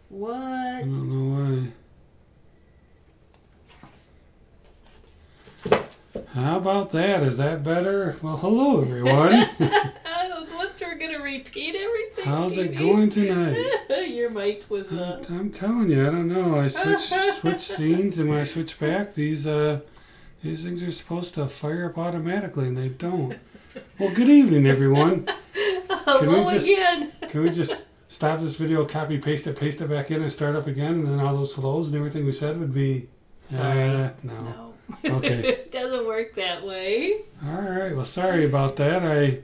What? I don't know why. How about that? Is that better? Well, hello, everyone. We're going to repeat everything. How's it going tonight? Your mic was I'm telling you, I don't know. I switch scenes, and when I switch back, these things are supposed to fire up automatically, and they don't. Well, good evening, everyone. Hello again. Can we just stop this video, copy, paste it back in, and start up again, and then all those hellos and everything we said would be... Sorry. No. Okay. It doesn't work that way. All right. Well, sorry about that. I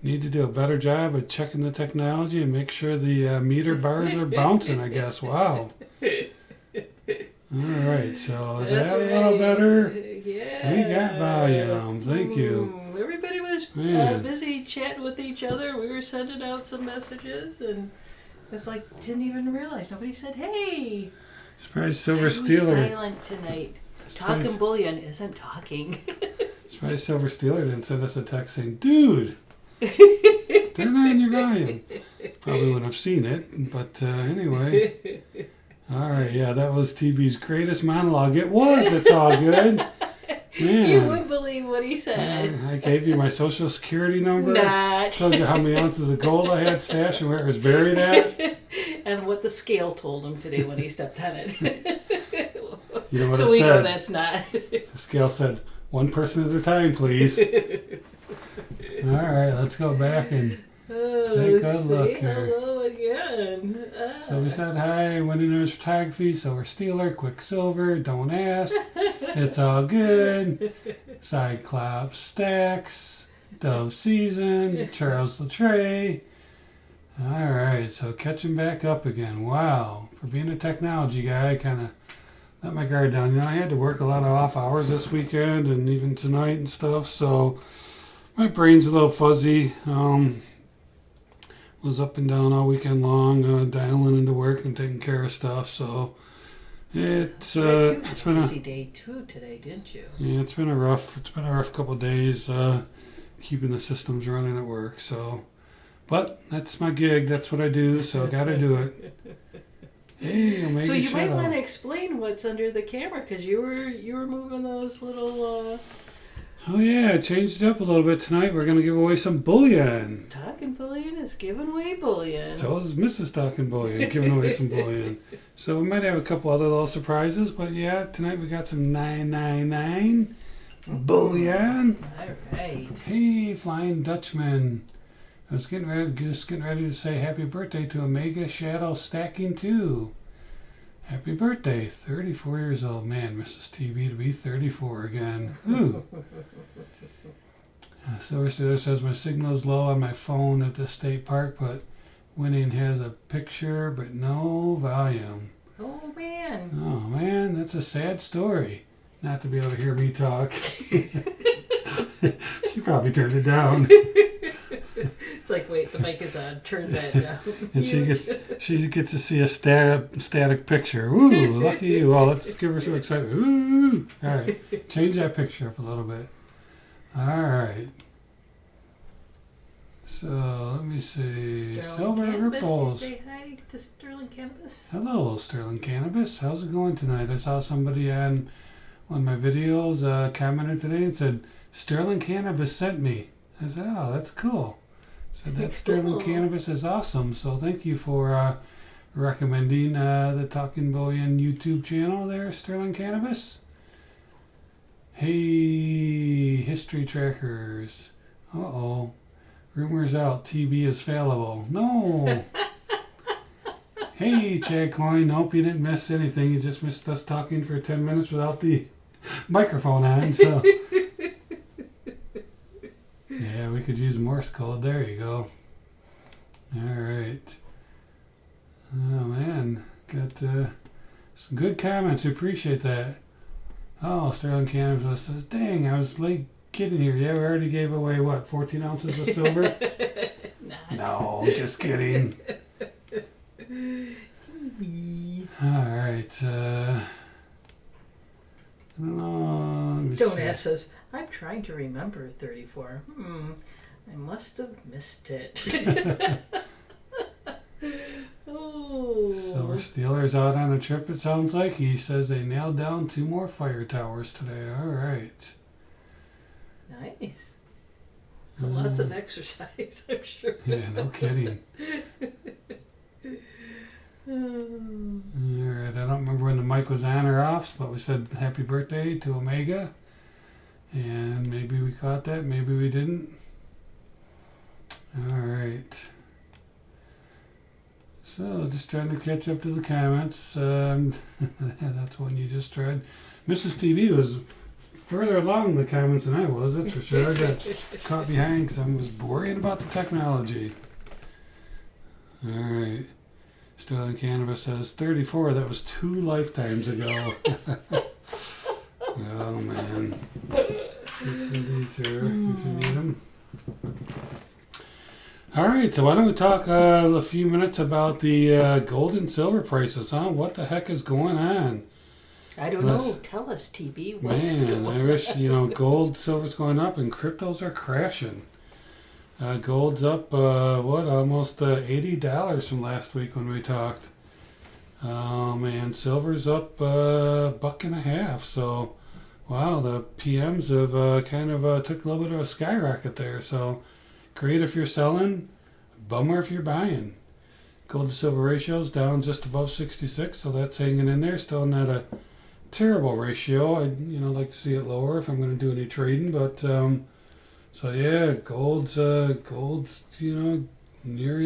need to do a better job of checking the technology and make sure the meter bars are bouncing, I guess. Wow. All right. So is that a little better? Yeah. We got volume. Thank you. Everybody was busy chatting with each other. We were sending out some messages, and it's like, didn't even realize. Nobody said, hey. Surprise Silver Who's Steeler. silent tonight? Talking Bullion isn't talking. Surprise Silver Steeler didn't send us a text saying, dude, turn on your volume. Probably wouldn't have seen it, but anyway. All right, yeah, that was TB's greatest monologue. It was. It's all good. Man. You wouldn't believe what he said. I gave you my social security number. Not. Told you how many ounces of gold I had stashed and where it was buried at. And what the scale told him today when he stepped on it. You know what so it we said? know that's not. The scale said, one person at a time, please. All right, let's go back and take a look here. Hello again. So we said hi, winning nurse photography, Silver Steeler, Quicksilver, don't ask, it's all good, Cyclops Stacks, Dove Season, Charles Latre. All right, so catching back up again. Wow, for being a technology guy, I kind of let my guard down. You know, I had to work a lot of off hours this weekend and even tonight and stuff, so my brain's a little fuzzy. Was up and down all weekend long, dialing into work and taking care of stuff. So it's been a busy day too today, didn't you? Yeah, it's been a rough couple of days keeping the systems running at work. So, but that's my gig. That's what I do. So I got to do it. Hey, Omega so you Shadow. might want to explain what's under the camera because you were moving those little. Oh yeah, I changed it up a little bit tonight. We're gonna give away some bullion. Talking Bullion is giving away bullion. So is Mrs. Talking Bullion giving away some bullion. So we might have a couple other little surprises, but yeah, tonight we got some 999 bullion. All right. Hey, Flying Dutchman. I was getting ready to say happy birthday to Omega Shadow Stacking 2. Happy birthday, 34 years old. Man, Mrs. TB to be 34 again. Ooh. Silver Steeler says my signal's low on my phone at the state park, but winning has a picture, but no volume. Oh, man. Oh, man, that's a sad story. Not to be able to hear me talk. She probably turned it down. It's like, wait, the mic is on. Turn that down. And she gets to see a static picture. Ooh, lucky you. Oh, let's give her some excitement. Ooh. All right. Change that picture up a little bit. All right. So, let me see. Silver Ripples. Did you say hi to Sterling Cannabis? Hello, Sterling Cannabis. How's it going tonight? I saw somebody on one of my videos commented today and said, Sterling Cannabis sent me. I said, oh, that's cool. Said that Sterling Cannabis is awesome. So thank you for recommending the Talking Bullion YouTube channel there, Sterling Cannabis. Hey, history trackers. Uh-oh. Rumors out, TB is fallible. No. Hey, Chad Coin. Hope you didn't miss anything. You just missed us talking for 10 minutes without the microphone on. So. Yeah, we could use Morse code. There you go. All right. Oh, man. Got some good comments. We appreciate that. Oh, Sterling Cannabis says, dang, I was late getting here. Yeah, we already gave away, what, 14 ounces of silver? No, just kidding. All right. I don't know. Don't ask us. I'm trying to remember 34. I must have missed it. Oh, Silver Steeler's out on a trip, it sounds like. He says they nailed down 2 more fire towers today. All right. Nice. Lots of exercise, I'm sure. Yeah, no kidding. All right, I don't remember when the mic was on or off, but we said happy birthday to Omega. And maybe we caught that, maybe we didn't. All right. So, just trying to catch up to the comments. That's one you just read. Mrs. TV was further along the comments than I was, that's for sure. I got caught behind because I was worrying about the technology. All right. Sterling Cannabis says 34. That was 2 lifetimes ago. Oh man. Let's see these here if you need them. All right. So why don't we talk a few minutes about the gold and silver prices, huh? What the heck is going on? I don't know. Tell us, TB. What is Man, going I wish, gold, silver's going up and cryptos are crashing. Gold's up, almost $80 from last week when we talked. And silver's up $1.50. So, wow, the PMs have kind of took a little bit of a skyrocket there. So, great if you're selling, bummer if you're buying. Gold to silver ratio's down just above 66, so that's hanging in there. Still not a terrible ratio. I'd like to see it lower if I'm going to do any trading, but so yeah, gold's nearing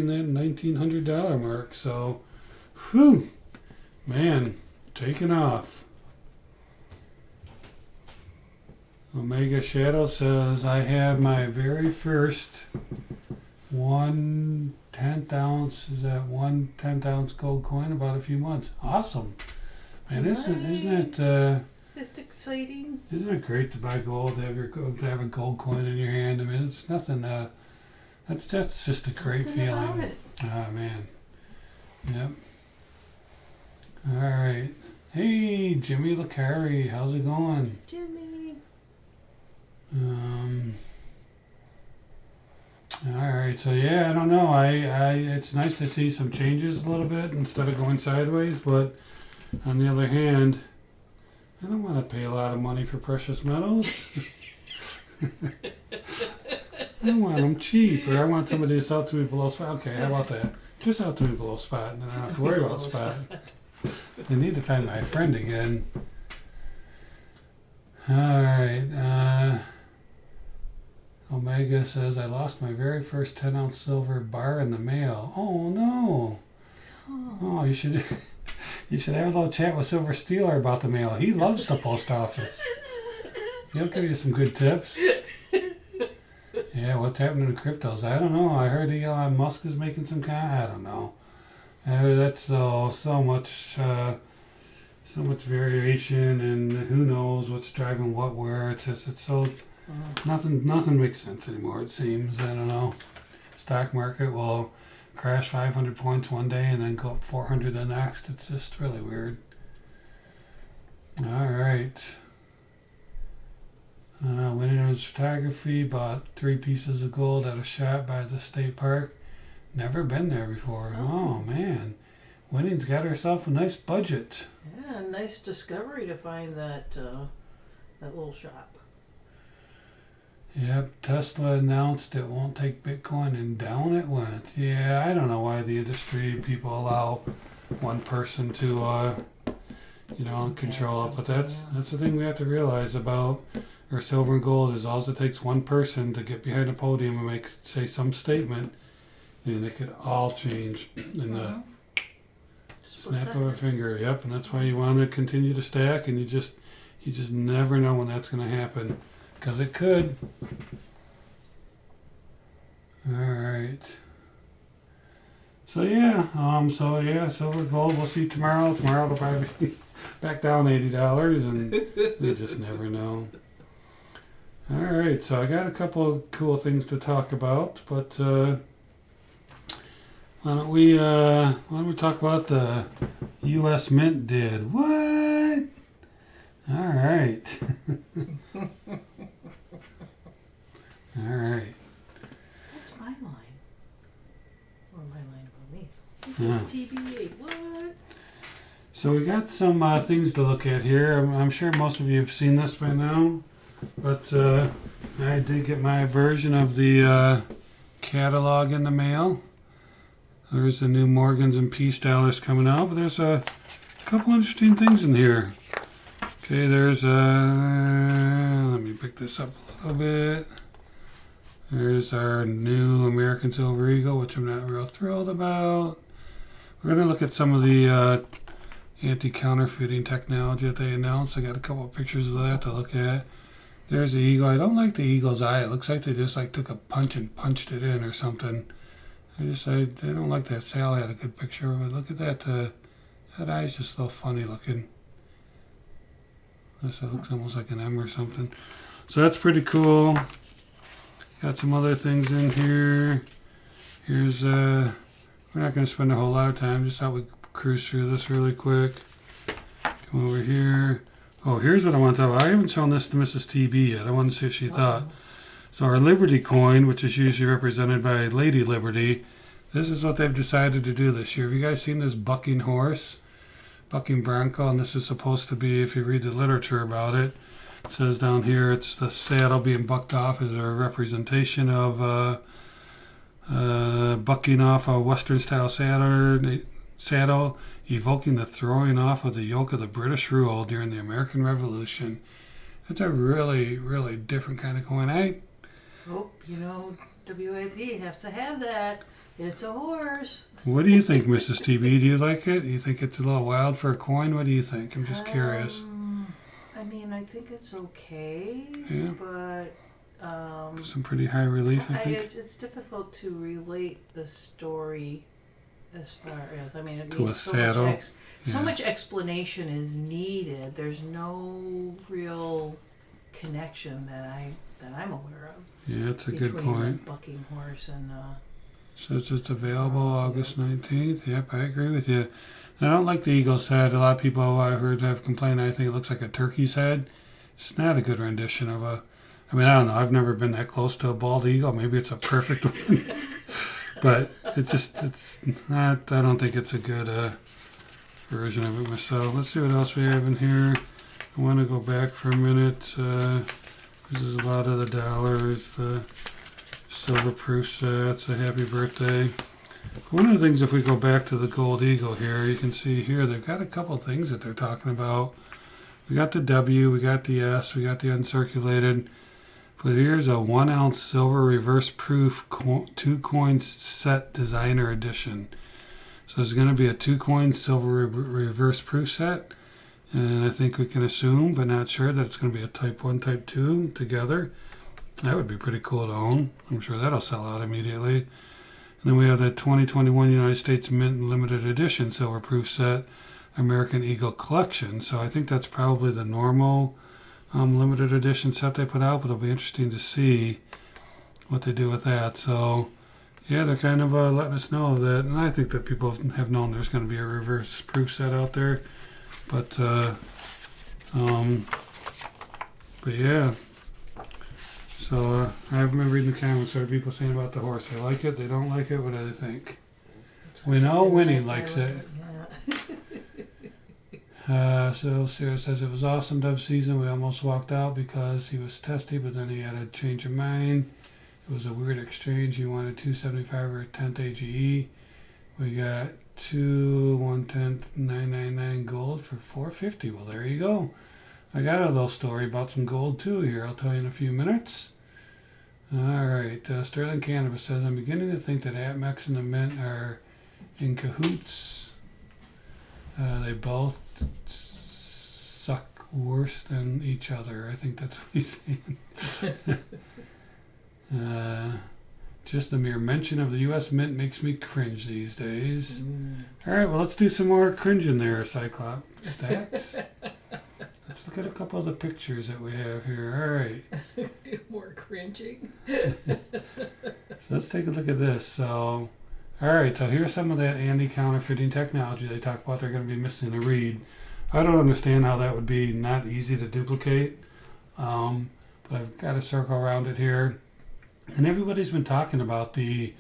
that $1,900 mark. So, whew, man, taking off. Omega Shadow says I have my very first 1/10 ounce. Is that 1/10 ounce gold coin? About a few months. Awesome. Man, isn't it? It's exciting. Isn't it great to buy gold? To have a gold coin in your hand. I mean, it's nothing. That's just a great feeling. Ah man. Yep. All right. Hey, Jimmy Licari, how's it going? Jimmy. All right. So yeah, I don't know. It's nice to see some changes a little bit instead of going sideways, but on the other hand, I don't want to pay a lot of money for precious metals. I want them cheap, or I want somebody to sell to me below spot. Okay, how about that? Just sell to me below spot, and then I don't have to worry about spot. I need to find my friend again. All right. Omega says, I lost my very first 10-ounce silver bar in the mail. Oh, no. Oh, you should have a little chat with Silver Steeler about the mail. He loves the post office. He'll give you some good tips. Yeah, what's happening to cryptos? I don't know. I heard Elon Musk is making some I don't know. That's so much variation, and who knows what's driving what where. It's so nothing makes sense anymore. It seems. I don't know. Stock market will crash 500 points one day and then go up 400 the next. It's just really weird. All right. Winner's Photography bought 3 pieces of gold at a shop by the state park. Never been there before. Oh man. Winning's got herself a nice budget. Yeah, nice discovery to find that little shop. Yep, Tesla announced it won't take Bitcoin, and down it went. Yeah, I don't know why the industry people allow one person to, control it, but that's the thing we have to realize about our silver and gold is all it takes one person to get behind a podium and say some statement, and it could all change in the snap of a finger. Yep, and that's why you want to continue to stack, and you just never know when that's going to happen. Because it could. All right. So yeah, silver, gold. We'll see tomorrow. Tomorrow it'll probably be back down $80, and we just never know. All right. So I got a couple of cool things to talk about, but why don't we talk about the U.S. Mint did what? All right. All right. That's my line. Or my line about me. This is TBA. What? So we got some things to look at here. I'm sure most of you have seen this by now, but I did get my version of the catalog in the mail. There's the new Morgans and Peace dollars coming out, but there's a couple interesting things in here. Okay, there's let me pick this up a little bit. There's our new American Silver Eagle, which I'm not real thrilled about. We're going to look at some of the anti-counterfeiting technology that they announced. I got a couple of pictures of that to look at. There's the eagle. I don't like the eagle's eye. It looks like they just took a punch and punched it in or something. I don't like that. Sal had a good picture of it. Look at that. That eye's just a little funny looking. It looks almost like an M or something. So that's pretty cool. Got some other things in here. Here's we're not going to spend a whole lot of time. Just thought we'd cruise through this really quick. Come over here. Oh, here's what I want to talk about. I haven't shown this to Mrs. TB yet. I wanted to see what she thought. So our Liberty coin, which is usually represented by Lady Liberty, this is what they've decided to do this year. Have you guys seen this bucking horse? Bucking bronco, and this is supposed to be, if you read the literature about it, it says down here it's the saddle being bucked off as a representation of bucking off a Western-style saddle, evoking the throwing off of the yoke of the British rule during the American Revolution. It's a really, really different kind of coin. WAP has to have that. It's a horse. What do you think, Mrs. TB? Do you like it? Do you think it's a little wild for a coin? What do you think? I'm just curious. I think it's okay, Yeah. but Some pretty high relief, I think. It's difficult to relate the story as far as, it To a needs saddle. so much explanation is needed. There's no real connection that I'm aware of. Yeah, it's a good between point. the bucking horse and So it's available August 19th. Yep, I agree with you. I don't like the eagle's head. A lot of people I heard have complained. I think it looks like a turkey's head. It's not a good rendition of a... I don't know. I've never been that close to a bald eagle. Maybe it's a perfect one. But it's not... I don't think it's a good version of it myself. Let's see what else we have in here. I want to go back for a minute. This is a lot of the dollars. The silver proof sets. A happy birthday. One of the things, if we go back to the gold eagle here, you can see here they've got a couple things that they're talking about. We got the W, we got the S, we got the uncirculated. But here's a 1 ounce silver reverse proof 2 coin set designer edition. So there's going to be a 2 coin silver reverse proof set. And I think we can assume, but not sure, that it's going to be a type 1, type 2 together. That would be pretty cool to own. I'm sure that'll sell out immediately. And then we have the 2021 United States Mint Limited Edition Silver Proof Set American Eagle Collection. So I think that's probably the normal limited edition set they put out, but it'll be interesting to see what they do with that. So yeah, they're kind of letting us know that, and I think that people have known there's going to be a reverse proof set out there. But yeah. So I've been reading the comments. There are people saying about the horse. They like it. They don't like it. What do they think? We know Winnie likes it. So Sarah says it was awesome dove season. We almost walked out because he was testy, but then he had a change of mind. It was a weird exchange. He wanted 275 or a 10th AGE. We got 1/10 999 gold for 450. Well, there you go. I got a little story about some gold too here. I'll tell you in a few minutes. All right, Sterling Cannabis says, I'm beginning to think that Atmex and the Mint are in cahoots. They both suck worse than each other. I think that's what he's saying. Just the mere mention of the U.S. Mint makes me cringe these days. All right, well, let's do some more cringing there, Cyclops Stacks. Let's look at a couple of the pictures that we have here. All right. Do more cringing. So let's take a look at this. So, all right. So here's some of that anti-counterfeiting technology they talk about. They're going to be missing a read. I don't understand how that would be not easy to duplicate. But I've got a circle around it here. And everybody's been talking about the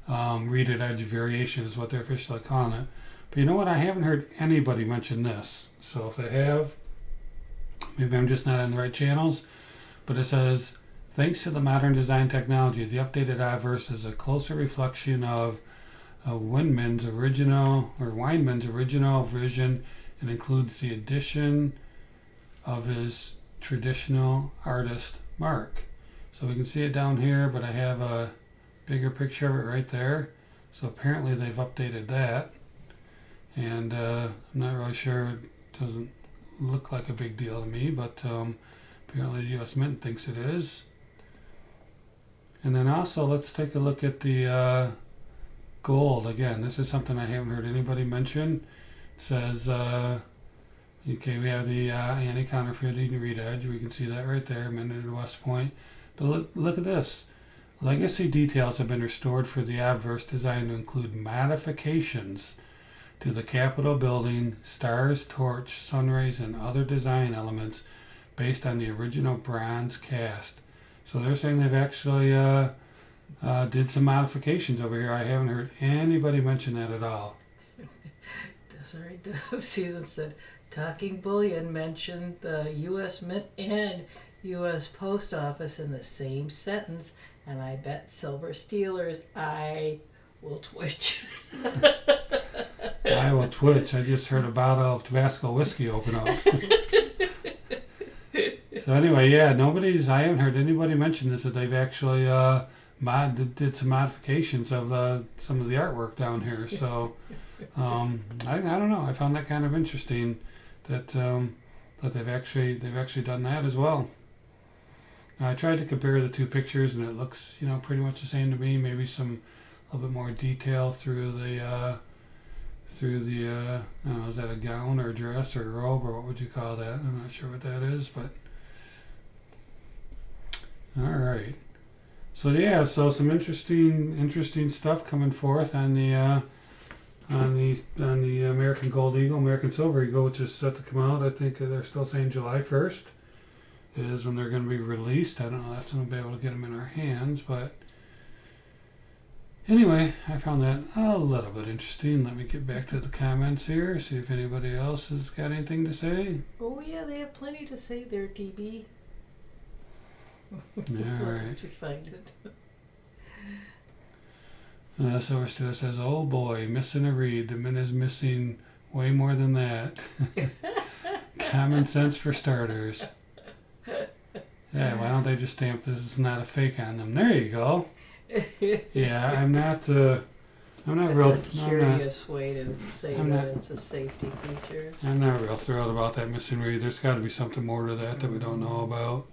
read-at-edge variation is what they're officially calling it. But you know what? I haven't heard anybody mention this. So if they have, maybe I'm just not on the right channels. But it says, thanks to the modern design technology, the updated adverse is a closer reflection of Weinmann's original vision and includes the addition of his traditional artist mark. So we can see it down here, but I have a bigger picture of it right there. So apparently they've updated that. And I'm not really sure, it doesn't look like a big deal to me, but apparently the U.S. Mint thinks it is. And then also let's take a look at the gold. Again, this is something I haven't heard anybody mention. It says, okay, we have the anti-counterfeiting read edge. We can see that right there, minted at West Point. But look at this. Legacy details have been restored for the obverse, designed to include modifications to the Capitol building, stars, torch, sunrays, and other design elements based on the original bronze cast. So they're saying they've actually did some modifications over here. I haven't heard anybody mention that at all. Desiree Dove Season said, Talking Bullion mentioned the U.S. Mint and U.S. Post Office in the same sentence, and I bet silver stealers, I will twitch. I will twitch. I just heard a bottle of Tabasco whiskey open up. So anyway, yeah, I haven't heard anybody mention this, that they've actually did some modifications of some of the artwork down here. So I don't know. I found that kind of interesting that they've actually done that as well. Now, I tried to compare the two pictures, and it looks, pretty much the same to me. Maybe some a little bit more detail through the I don't know, is that a gown or a dress or a robe, or what would you call that? I'm not sure what that is, but all right. So yeah, so some interesting stuff coming forth on the American Gold Eagle, American Silver Eagle, which is set to come out. I think they're still saying July 1st is when they're going to be released. I don't know if we'll be able to get them in our hands, but anyway, I found that a little bit interesting. Let me get back to the comments here, see if anybody else has got anything to say. Oh yeah, they have plenty to say there, DB. All right. Did you find it? Silver Steeler says, oh boy, missing a read. The Mint is missing way more than that. Common sense for starters. Yeah, why don't they just stamp this is not a fake on them? There you go. Yeah, I'm not That's real. a curious way to say it's a safety feature. I'm not real thrilled about that missing read. There's got to be something more to that we don't know about.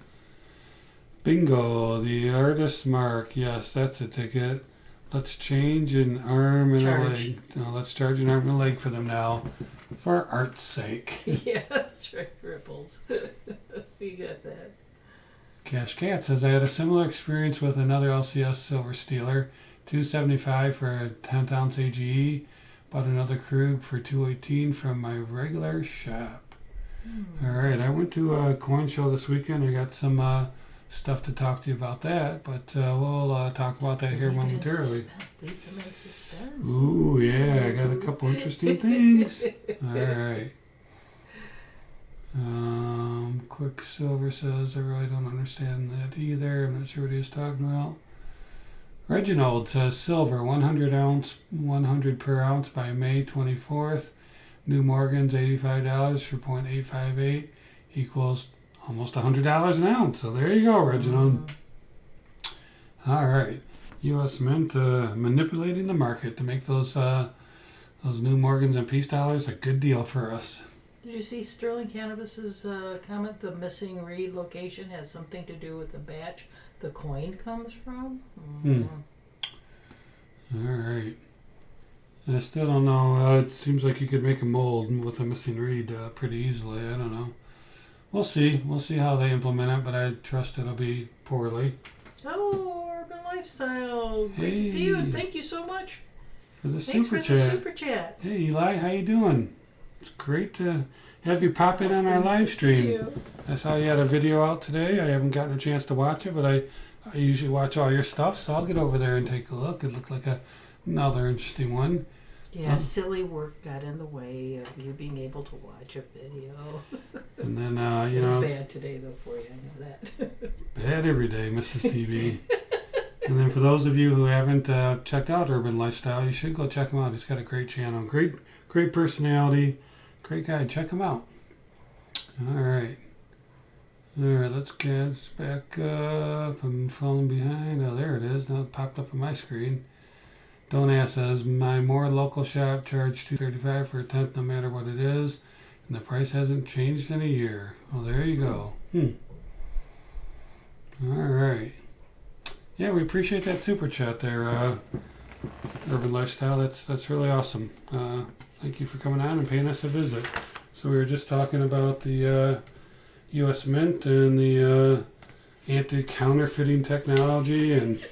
Bingo, the artist mark. Yes, that's a ticket. Let's change an arm and a leg. No, let's charge an arm and a leg for them now, for art's sake. Yeah, that's right, Ripples. You got that. Cash Cat says, I had a similar experience with another LCS Silver Stealer, $275 for a 10th ounce AGE. Bought another Krug for $218 from my regular shop. All right, I went to a coin show this weekend. I got some stuff to talk to you about that, but we'll talk about that here momentarily. Leave them in suspense. Ooh, yeah, I got a couple interesting things. All right. Quicksilver says, I really don't understand that either. I'm not sure what he's talking about. Reginald says, silver, 100 per ounce by May 24th. New Morgan's $85 for 0.858 equals almost $100 an ounce. So there you go, Reginald. All right. U.S. Mint manipulating the market to make those New Morgans and peace dollars a good deal for us. Did you see Sterling Cannabis's comment? The missing read location has something to do with the batch the coin comes from? All right. I still don't know. It seems like you could make a mold with a missing read pretty easily. I don't know. We'll see. We'll see how they implement it, but I trust it'll be poorly. Oh, Urban Lifestyle. Great to see you, and thank you so much for the Thanks super for chat. The super chat. Hey, Eli, how you doing? It's great to have you pop in on our live stream. I saw you had a video out today. I haven't gotten a chance to watch it, but I usually watch all your stuff, so I'll get over there and take a look. It looked like another interesting one. Yeah, silly work got in the way of you being able to watch a video. And then, It was bad today, though, for you. I know that. bad every day, Mrs. TV. And then for those of you who haven't checked out Urban Lifestyle, you should go check him out. He's got a great channel, great personality, great guy. Check him out. All right, let's get back up. I'm falling behind. Oh, there it is. Now it popped up on my screen. Don't Ask says, my more local shop charged $2.35 for a tenth no matter what it is, and the price hasn't changed in a year. Well, there you go. All right. Yeah, we appreciate that super chat there, Urban Lifestyle. That's really awesome. Thank you for coming on and paying us a visit. So we were just talking about the U.S. Mint and the anti-counterfeiting technology and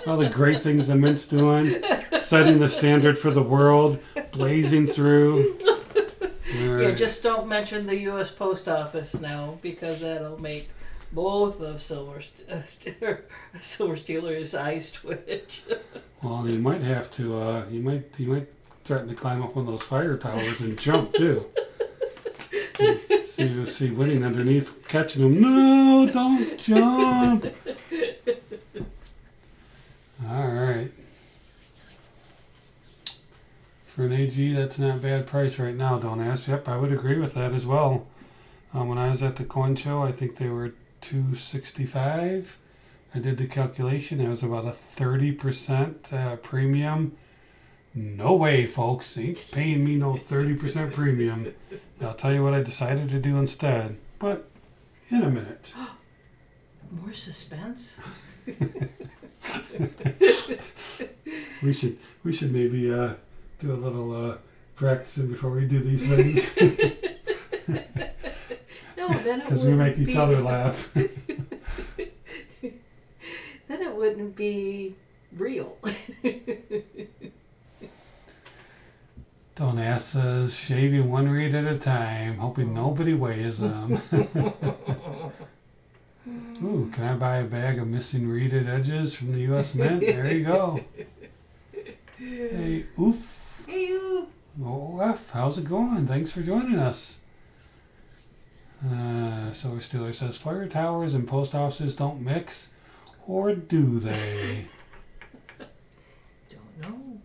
all the great things the Mint's doing, setting the standard for the world, blazing through. Yeah, just don't mention the U.S. Post Office now, because that'll make both of Silver Stealer's eyes twitch. Well, you might have to. You might threaten to climb up one of those fire towers and jump too. See Winning underneath, catching him. No, don't jump. All right. For an AG, that's not a bad price right now. Don't Ask. Yep, I would agree with that as well. When I was at the coin show, I think they were $265. I did the calculation. It was about a 30% premium. No way, folks. Ain't paying me no 30% premium. I'll tell you what I decided to do instead. But in a minute. More suspense? We should maybe do a little practicing before we do these things. No, then it because we make each other laugh. Then it wouldn't be real. Don't Ask says, shaving one reed at a time, hoping nobody weighs them. Ooh, can I buy a bag of missing reeded edges from the U.S. Mint? There you go. Hey, oof. Hey, you. OF, how's it going? Thanks for joining us. Silver Steeler says, fire towers and post offices don't mix, or do they? Don't know.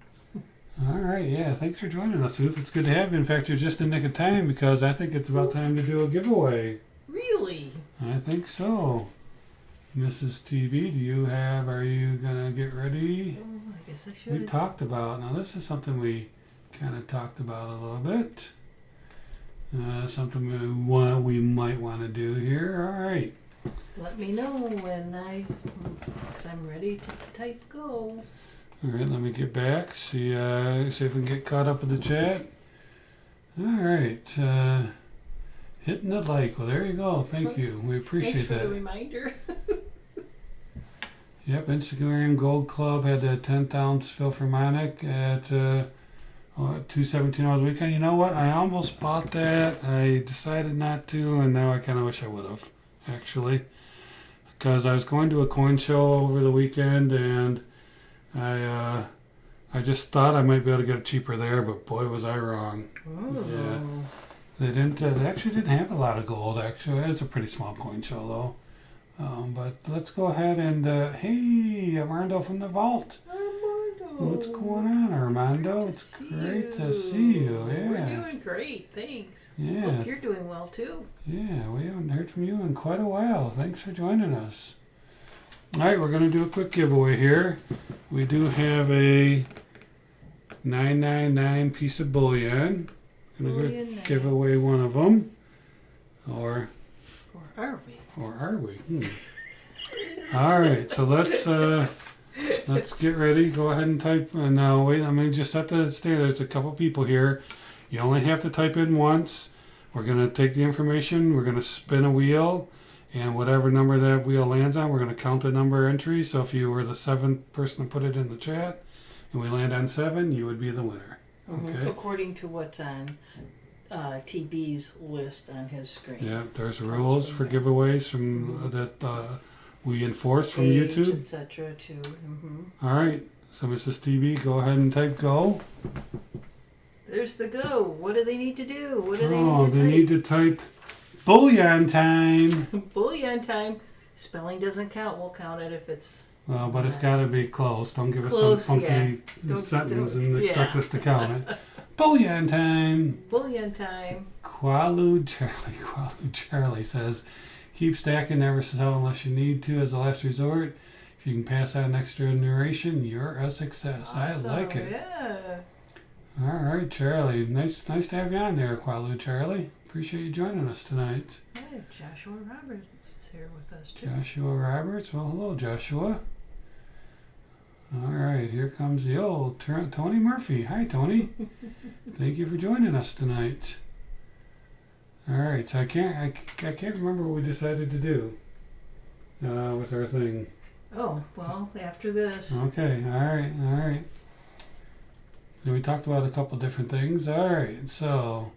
All right, yeah, thanks for joining us, Oof. It's good to have you. In fact, you're just in nick of time because I think it's about time to do a giveaway. Really? I think so. Mrs. TV, are you going to get ready? Oh, I guess I should. We talked about, now this is something we kind of talked about a little bit. Something we might want to do here. All right. Let me know when because I'm ready to type go. All right, let me get back. See if we can get caught up with the chat. All right. Hitting the like. Well, there you go. Thank you. We appreciate that. Thanks for the reminder. Yep, Instagram Gold Club had that 10th ounce Philharmonic at 217 over the weekend. You know what? I almost bought that. I decided not to, and now I kind of wish I would have, actually. Because I was going to a coin show over the weekend, and I just thought I might be able to get it cheaper there, but boy, was I wrong. Oh. Yeah. They actually didn't have a lot of gold, actually. It's a pretty small coin show, though. But let's go ahead and, hey, Armando from the vault. Armando. What's going on, Armando? It's great to see you. Yeah. We're doing great, thanks. Yeah. Hope you're doing well, too. Yeah, we haven't heard from you in quite a while. Thanks for joining us. All right, we're going to do a quick giveaway here. We do have a 999 piece of bullion. Going to give away one of them. Or are we? Or are we? All right, so let's get ready. Go ahead and type. Now, wait, let me just set the stage. There's a couple people here. You only have to type in once. We're going to take the information. We're going to spin a wheel. And whatever number that wheel lands on, we're going to count the number of entries. So if you were the 7th person to put it in the chat, and we land on 7, you would be the winner. Okay. According to what's on TB's list on his screen. Yeah, there's rules for giveaways from that we enforce from Age, YouTube, etc. Too. All right, So Mrs. TB, go ahead and type go. There's the go. What do they need to do? What do They need to type bullion time. Bullion time. Spelling doesn't count. We'll count it if it's... Well, but it's got to be close. Don't give us Close, some funky sentence and expect us to count it. Bullion time. Bullion time. Qualu Charlie says, keep stacking, never sell unless you need to as a last resort. If you can pass out an extra narration, you're a success. Awesome. I like it. Yeah. All right, Charlie. Nice to have you on there, Qualu Charlie. Appreciate you joining us tonight. Hey, Joshua Roberts is here with us too. Joshua Roberts. Well, hello, Joshua. All right, here comes the old Tony Murphy. Hi, Tony. Thank you for joining us tonight. All right, so I can't remember what we decided to do with our thing. Oh, well, after this. Okay, all right. So we talked about a couple different things. All right, so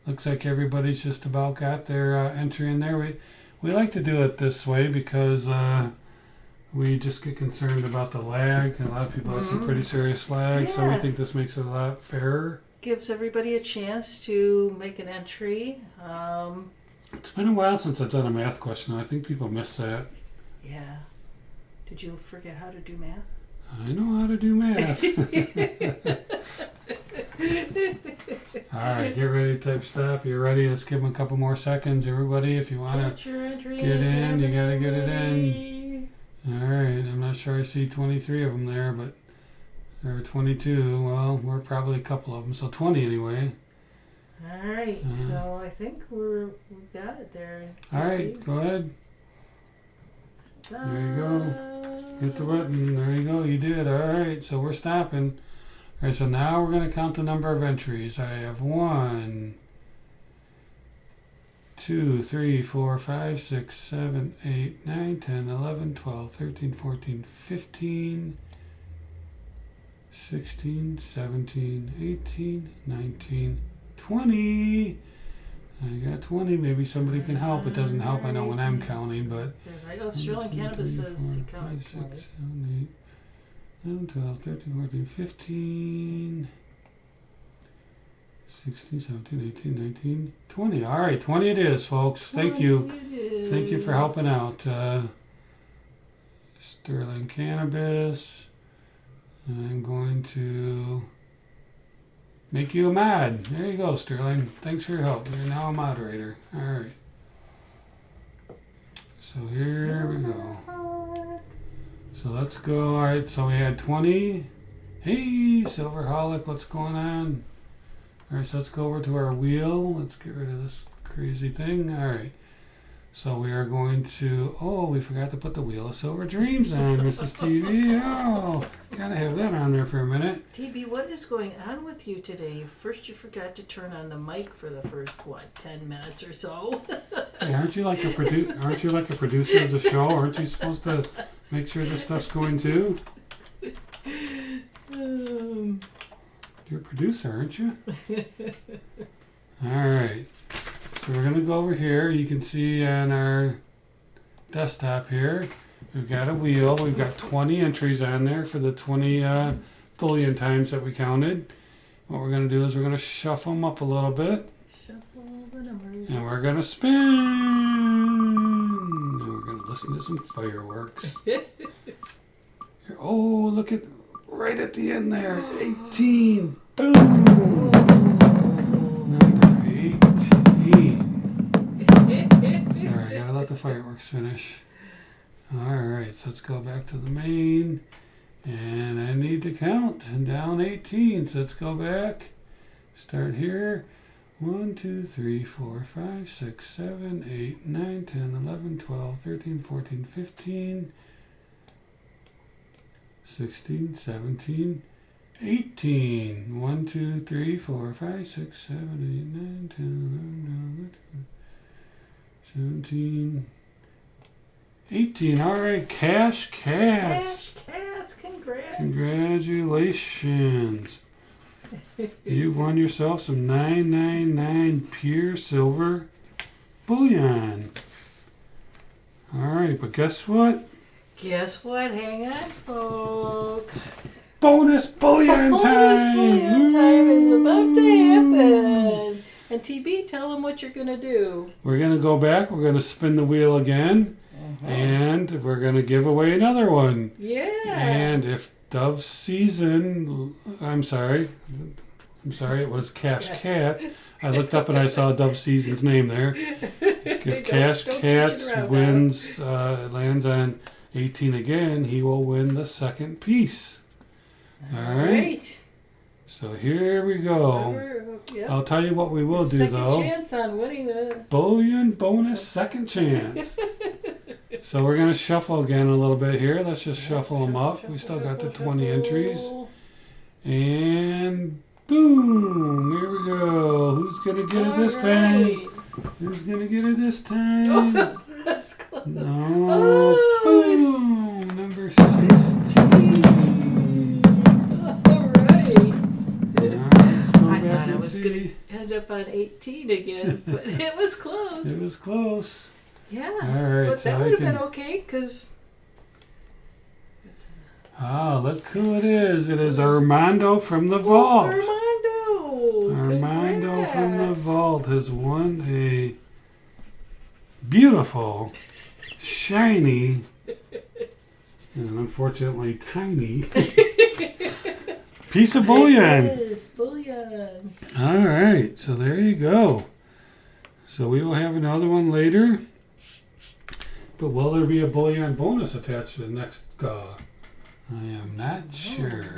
looks like everybody's just about got their entry in there. We like to do it this way because we just get concerned about the lag. A lot of people have some pretty serious lag, so we think this makes it a lot fairer. Gives everybody a chance to make an entry. It's been a while since I've done a math question. I think people miss that. Yeah. Did you forget how to do math? I know how to do math. All right, get ready to type stop. You're ready. Let's give them a couple more seconds, everybody. If you want to get in, you got to get it in. All right, I'm not sure I see 23 of them there, but there are 22. Well, we're probably a couple of them, so 20 anyway. All right, so I think we've got it there. All right, go ahead. There you go. Hit the button. There you go. You did. All right, so we're stopping. All right, so now we're going to count the number of entries. I have 1, 2, 3, 4, 5, 6, 7, 8, 9, 10, 11, 12, 13, 14, 15, 16, 17, 18, 19, 20. I got 20. Maybe somebody can help. It doesn't help, I know, when I'm counting, but... Sterling Cannabis says he counted 5, 6, 7, 8, 11, 12, 13, 14, 15, 16, 17, 18, 19, 20. All right, 20 it is, folks. Thank you. Thank you for helping out. Sterling Cannabis. I'm going to make you a mod. There you go, Sterling. Thanks for your help. You're now a moderator. All right. So here we go. So let's go. All right, so we had 20. Hey, Silverholic, what's going on? All right, so let's go over to our wheel. Let's get rid of this crazy thing. All right. So we are going to, we forgot to put the Wheel of Silver Dreams on, Mrs. TV. Oh, gotta have that on there for a minute. TB, what is going on with you today? First you forgot to turn on the mic for the first, 10 minutes or so? Hey, aren't you like a producer of the show? Aren't you supposed to make sure this stuff's going too? You're a producer, aren't you? All right. So we're going to go over here. You can see on our desktop here, we've got a wheel. We've got 20 entries on there for the 20 bullion times that we counted. What we're going to do is we're going to shuffle them up a little bit. Shuffle the numbers. And we're going to spin. And we're going to listen to some fireworks. Here, look at right at the end there. 18. Boom. Number 18. Sorry, I gotta let the fireworks finish. Alright, so let's go back to the main. And I need to count. And down 18. So let's go back. Start here. 1, 2, 3, 4, 5, 6, 7, 8, 9, 10, 11, 12, 13, 14, 15, 16, 17, 18. 1, 2, 3, 4, 5, 6, 7, 8, 9, 10, 11, 12, 17, 18. All right, Cash Cats. Cash Cats, congrats. Congratulations. You've won yourself some 999 pure silver bullion. All right, but guess what? Guess what? Hang on, folks. bonus bullion Bonus time! bullion time is about to happen. And TB, tell them what you're going to do. We're going to go back. We're going to spin the wheel again. And we're going to give away another one. Yeah. And if Dove Season, I'm sorry, it was Cash Cat. I looked up and I saw Dove Season's name there. If Cash Cats wins, lands on 18 again, he will win the second piece. All right. So here we go. Yep. I'll tell you what we will do though. Second chance on winning the Bullion bonus second chance. So we're going to shuffle again a little bit here. Let's just shuffle them up. We still got the 20 entries. And boom! Here we go. Who's going to get it this time? Who's going to get it this time? That's close. No. Boom! Number 16. All right. Let's go I back thought I and was going see. to end up on 18 again, but it was close. It was close. Yeah. All right. But So that I would have can. been okay because. Ah, look who it is. It is Armando from the vault. Armando from the vault has won a beautiful, shiny, and unfortunately tiny piece of bullion. It is bullion. All right, so there you go. So we will have another one later. But will there be a bullion bonus attached to the next I am not sure.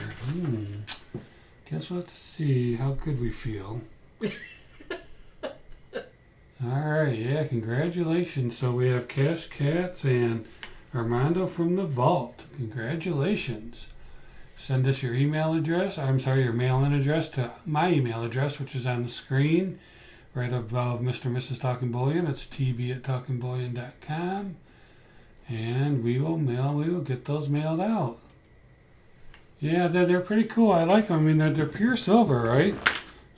Guess we'll have to see. How good we feel. Alright, yeah, congratulations. So we have Cash Cats and Armando from the vault. Congratulations. Send us your email address. Your mail-in address to my email address, which is on the screen right above Mr. and Mrs. Talking Bullion. It's tb@talkingbullion.com. And we will get those mailed out. Yeah, they're pretty cool. I like them. I mean, they're pure silver, right?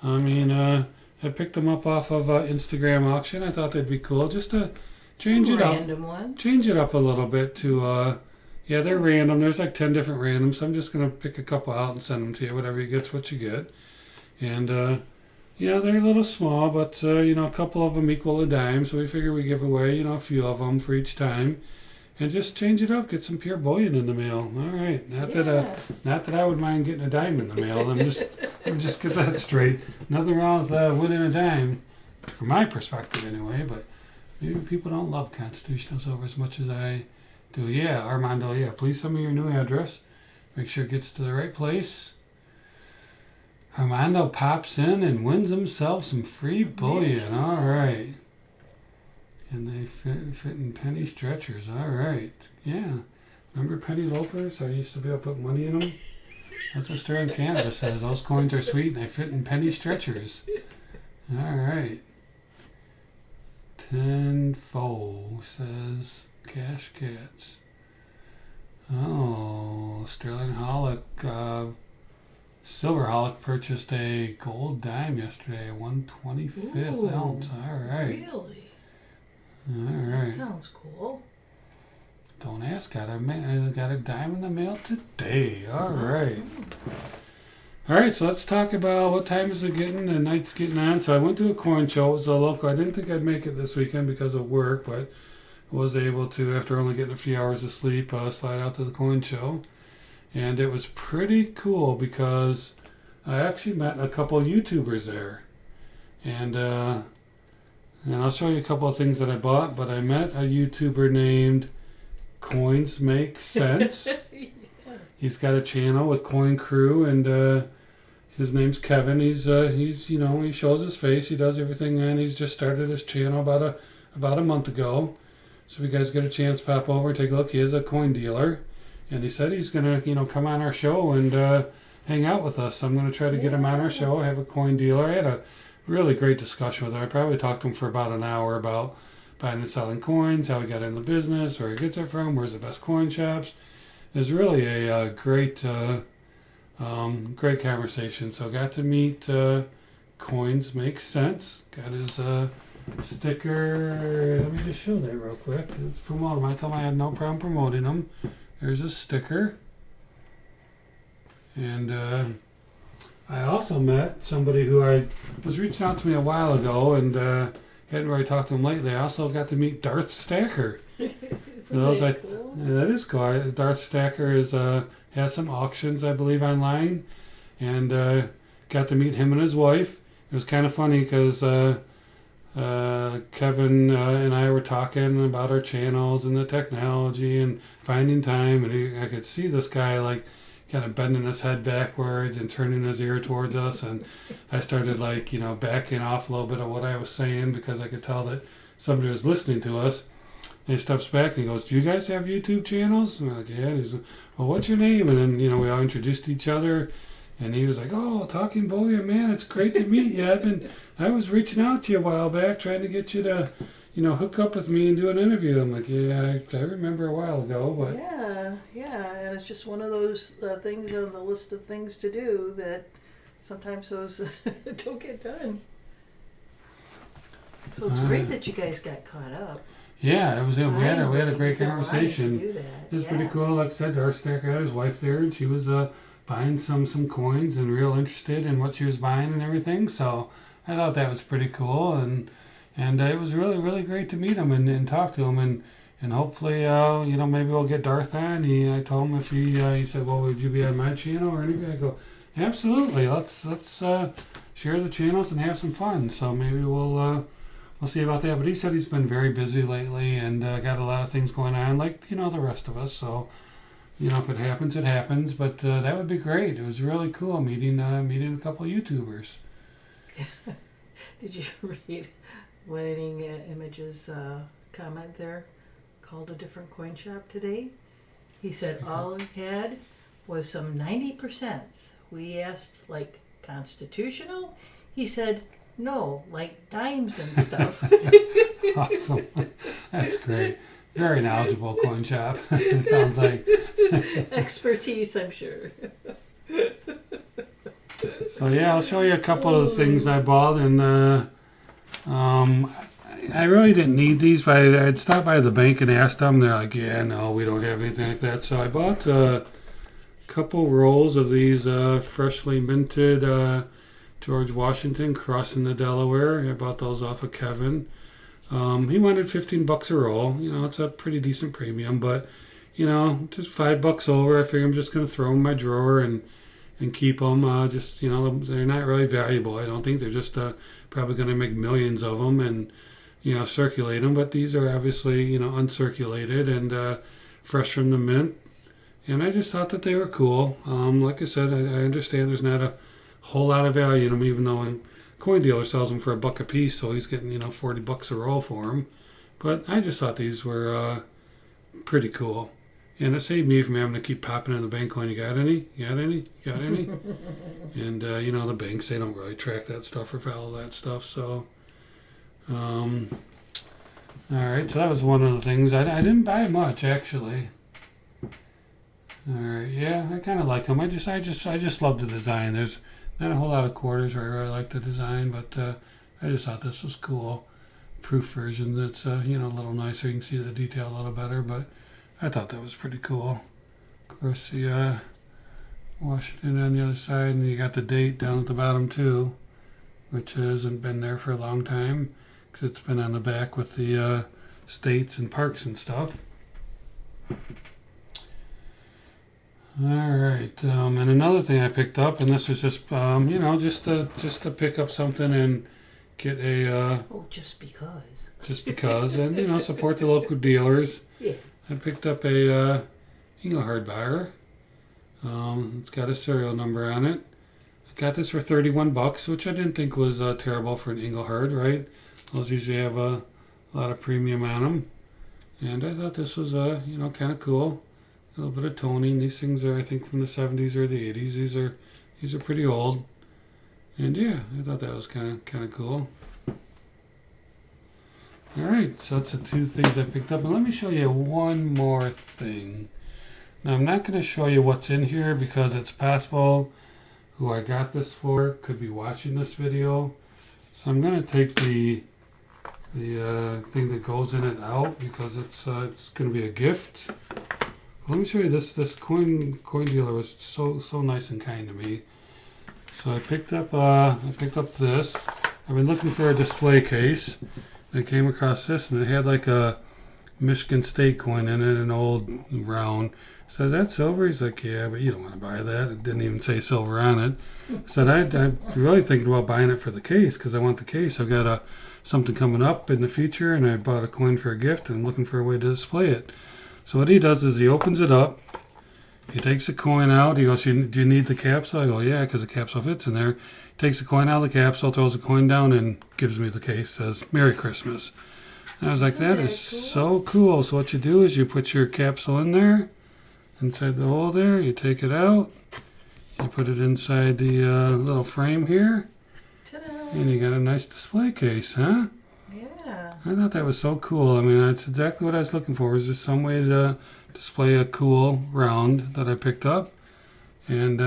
I mean, I picked them up off of Instagram auction. I thought they'd be cool just to change it up. Random one. Change it up a little bit to, yeah, they're random. There's like 10 different randoms. So I'm just going to pick a couple out and send them to you. Whatever you get's what you get. And, yeah, they're a little small, but, a couple of them equal a dime. So we figure we give away, a few of them for each time. And just change it up, get some pure bullion in the mail. All right, not that I would mind getting a dime in the mail. Let me just get that straight. Nothing wrong with winning a dime, from my perspective anyway. But maybe people don't love constitutional silver as much as I do. Yeah, Armando. Yeah, please send me your new address. Make sure it gets to the right place. Armando pops in and wins himself some free bullion. All right. And they fit in penny stretchers. All right. Yeah. Remember penny loafers? I used to be able to put money in them. That's what Sterling Canada says. Those coins are sweet and they fit in penny stretchers. All right. Tenfold says Cash Cats. Oh, Sterling Hollick, Silver Hollick purchased a gold dime yesterday, 1/25 ounce. All right. Really? All right. That sounds cool. Don't ask. I got a dime in the mail today. All right. All right, so let's talk about what time is it getting? The night's getting on. So I went to a coin show. It was a local. I didn't think I'd make it this weekend because of work, but was able to, after only getting a few hours of sleep, slide out to the coin show. And it was pretty cool because I actually met a couple of YouTubers there. And I'll show you a couple of things that I bought, but I met a YouTuber named Coins Make Sense. Yes. He's got a channel with Coin Crew, and his name's Kevin. He's he shows his face. He does everything, and he's just started his channel about a month ago. So if you guys get a chance, pop over and take a look. He is a coin dealer, and he said he's gonna come on our show and hang out with us. So I'm gonna try to get him on our show. I have a coin dealer. I had a really great discussion with him. I probably talked to him for about an hour about buying and selling coins, how he got in the business, where he gets it from, where's the best coin shops. It was really a great conversation. So I got to meet Coins Make Sense. Got his sticker. Let me just show that real quick. Let's promote him. I told him I had no problem promoting him. There's a sticker. And I also met somebody who I was reaching out to me a while ago, and hadn't really talked to him lately. I also got to meet Darth Stacker. Isn't that cool? Yeah, that is cool. Darth Stacker has some auctions, I believe, online, and got to meet him and his wife. It was kind of funny because Kevin and I were talking about our channels and the technology and finding time, and I could see this guy like kind of bending his head backwards and turning his ear towards us, and I started like backing off a little bit of what I was saying because I could tell that somebody was listening to us. And he steps back and he goes, "Do you guys have YouTube channels?" And we're like, "Yeah." And he's like, "Well, what's your name?" And then we all introduced each other, and he was like, "Oh, Talking Bullion, man, it's great to meet you. I was reaching out to you a while back trying to get you to hook up with me and do an interview." I'm like, "Yeah, I remember a while ago, but..." Yeah, and it's just one of those things on the list of things to do that sometimes those don't get done. So it's great that you guys got caught up. Yeah, it was. We had a great conversation. To do that. It was pretty cool. Like I said, Darth Stacker had his wife there, and she was buying some coins and real interested in what she was buying and everything. So I thought that was pretty cool, and it was really, really great to meet him and talk to him, and hopefully maybe we'll get Darth on. I told him if he said, "Well, would you be on my channel or anything?" I go, "Absolutely. Let's share the channels and have some fun." So maybe we'll see about that. But he said he's been very busy lately and got a lot of things going on, like the rest of us. So if it happens, it happens. But that would be great. It was really cool meeting a couple of YouTubers. Did you read Winning Image's comment there? Called a different coin shop today. He said all he had was some 90%. We asked like constitutional. He said no, like dimes and stuff. Awesome. That's great. Very knowledgeable coin shop. It sounds like expertise, I'm sure. So yeah, I'll show you a couple of the things I bought, and I really didn't need these, but I'd stopped by the bank and asked them. They're like, "Yeah, no, we don't have anything like that." So I bought a couple rolls of these freshly minted George Washington crossing the Delaware. I bought those off of Kevin. He wanted $15 a roll. It's a pretty decent premium, but just $5 over. I figure I'm just going to throw them in my drawer and keep them. They're not really valuable. I don't think they're just probably going to make millions of them and circulate them. But these are obviously uncirculated and fresh from the mint. And I just thought that they were cool. Like I said, I understand there's not a whole lot of value in them, even though a coin dealer sells them for $1 a piece, so he's getting $40 a roll for them. But I just thought these were pretty cool, and it saved me from having to keep popping in the bank going, "You got any? You got any? You got any?" And the banks, they don't really track that stuff or follow that stuff. So, all right. So that was one of the things. I didn't buy much actually. All right. Yeah, I kind of like them. I just love the design. There's not a whole lot of quarters where I really like the design, but I just thought this was cool. Proof version that's a little nicer. You can see the detail a little better, but I thought that was pretty cool. Of course, the Washington on the other side, and you got the date down at the bottom too, which hasn't been there for a long time because it's been on the back with the states and parks and stuff. All right, and another thing I picked up, and this was just just to pick up something and get a just because and support the local dealers. Yeah. I picked up a Engelhard bar. It's got a serial number on it. I got this for $31, which I didn't think was terrible for an Engelhard, right? Those usually have a lot of premium on them, and I thought this was kind of cool. A little bit of toning. These things are, I think, from the 70s or the 80s. These are pretty old, and yeah, I thought that was kind of cool. All right, so that's the two things I picked up, and let me show you one more thing. Now I'm not going to show you what's in here because it's possible who I got this for could be watching this video, so I'm going to take the thing that goes in it out because it's going to be a gift. Let me show you this. This coin dealer was so nice and kind to me. So I picked up this. I've been looking for a display case. I came across this, and it had like a Michigan State coin in it, an old round. I said, "Is that silver?" He's like, "Yeah, but you don't want to buy that." It didn't even say silver on it. I said, I'm really thinking about buying it for the case because I want the case. I've got something coming up in the future, and I bought a coin for a gift, and I'm looking for a way to display it. So what he does is he opens it up. He takes the coin out. He goes, "Do you need the capsule?" I go, "Yeah," because the capsule fits in there. He takes the coin out of the capsule, throws the coin down, and gives me the case. Says, "Merry Christmas." And I was like, "That is so cool." So what you do is you put your capsule in there, inside the hole there. You take it out. You put it inside the little frame here. Ta-da. And you got a nice display case, huh? Yeah. I thought that was so cool. I mean, that's exactly what I was looking for. Was just some way to display a cool round that I picked up. And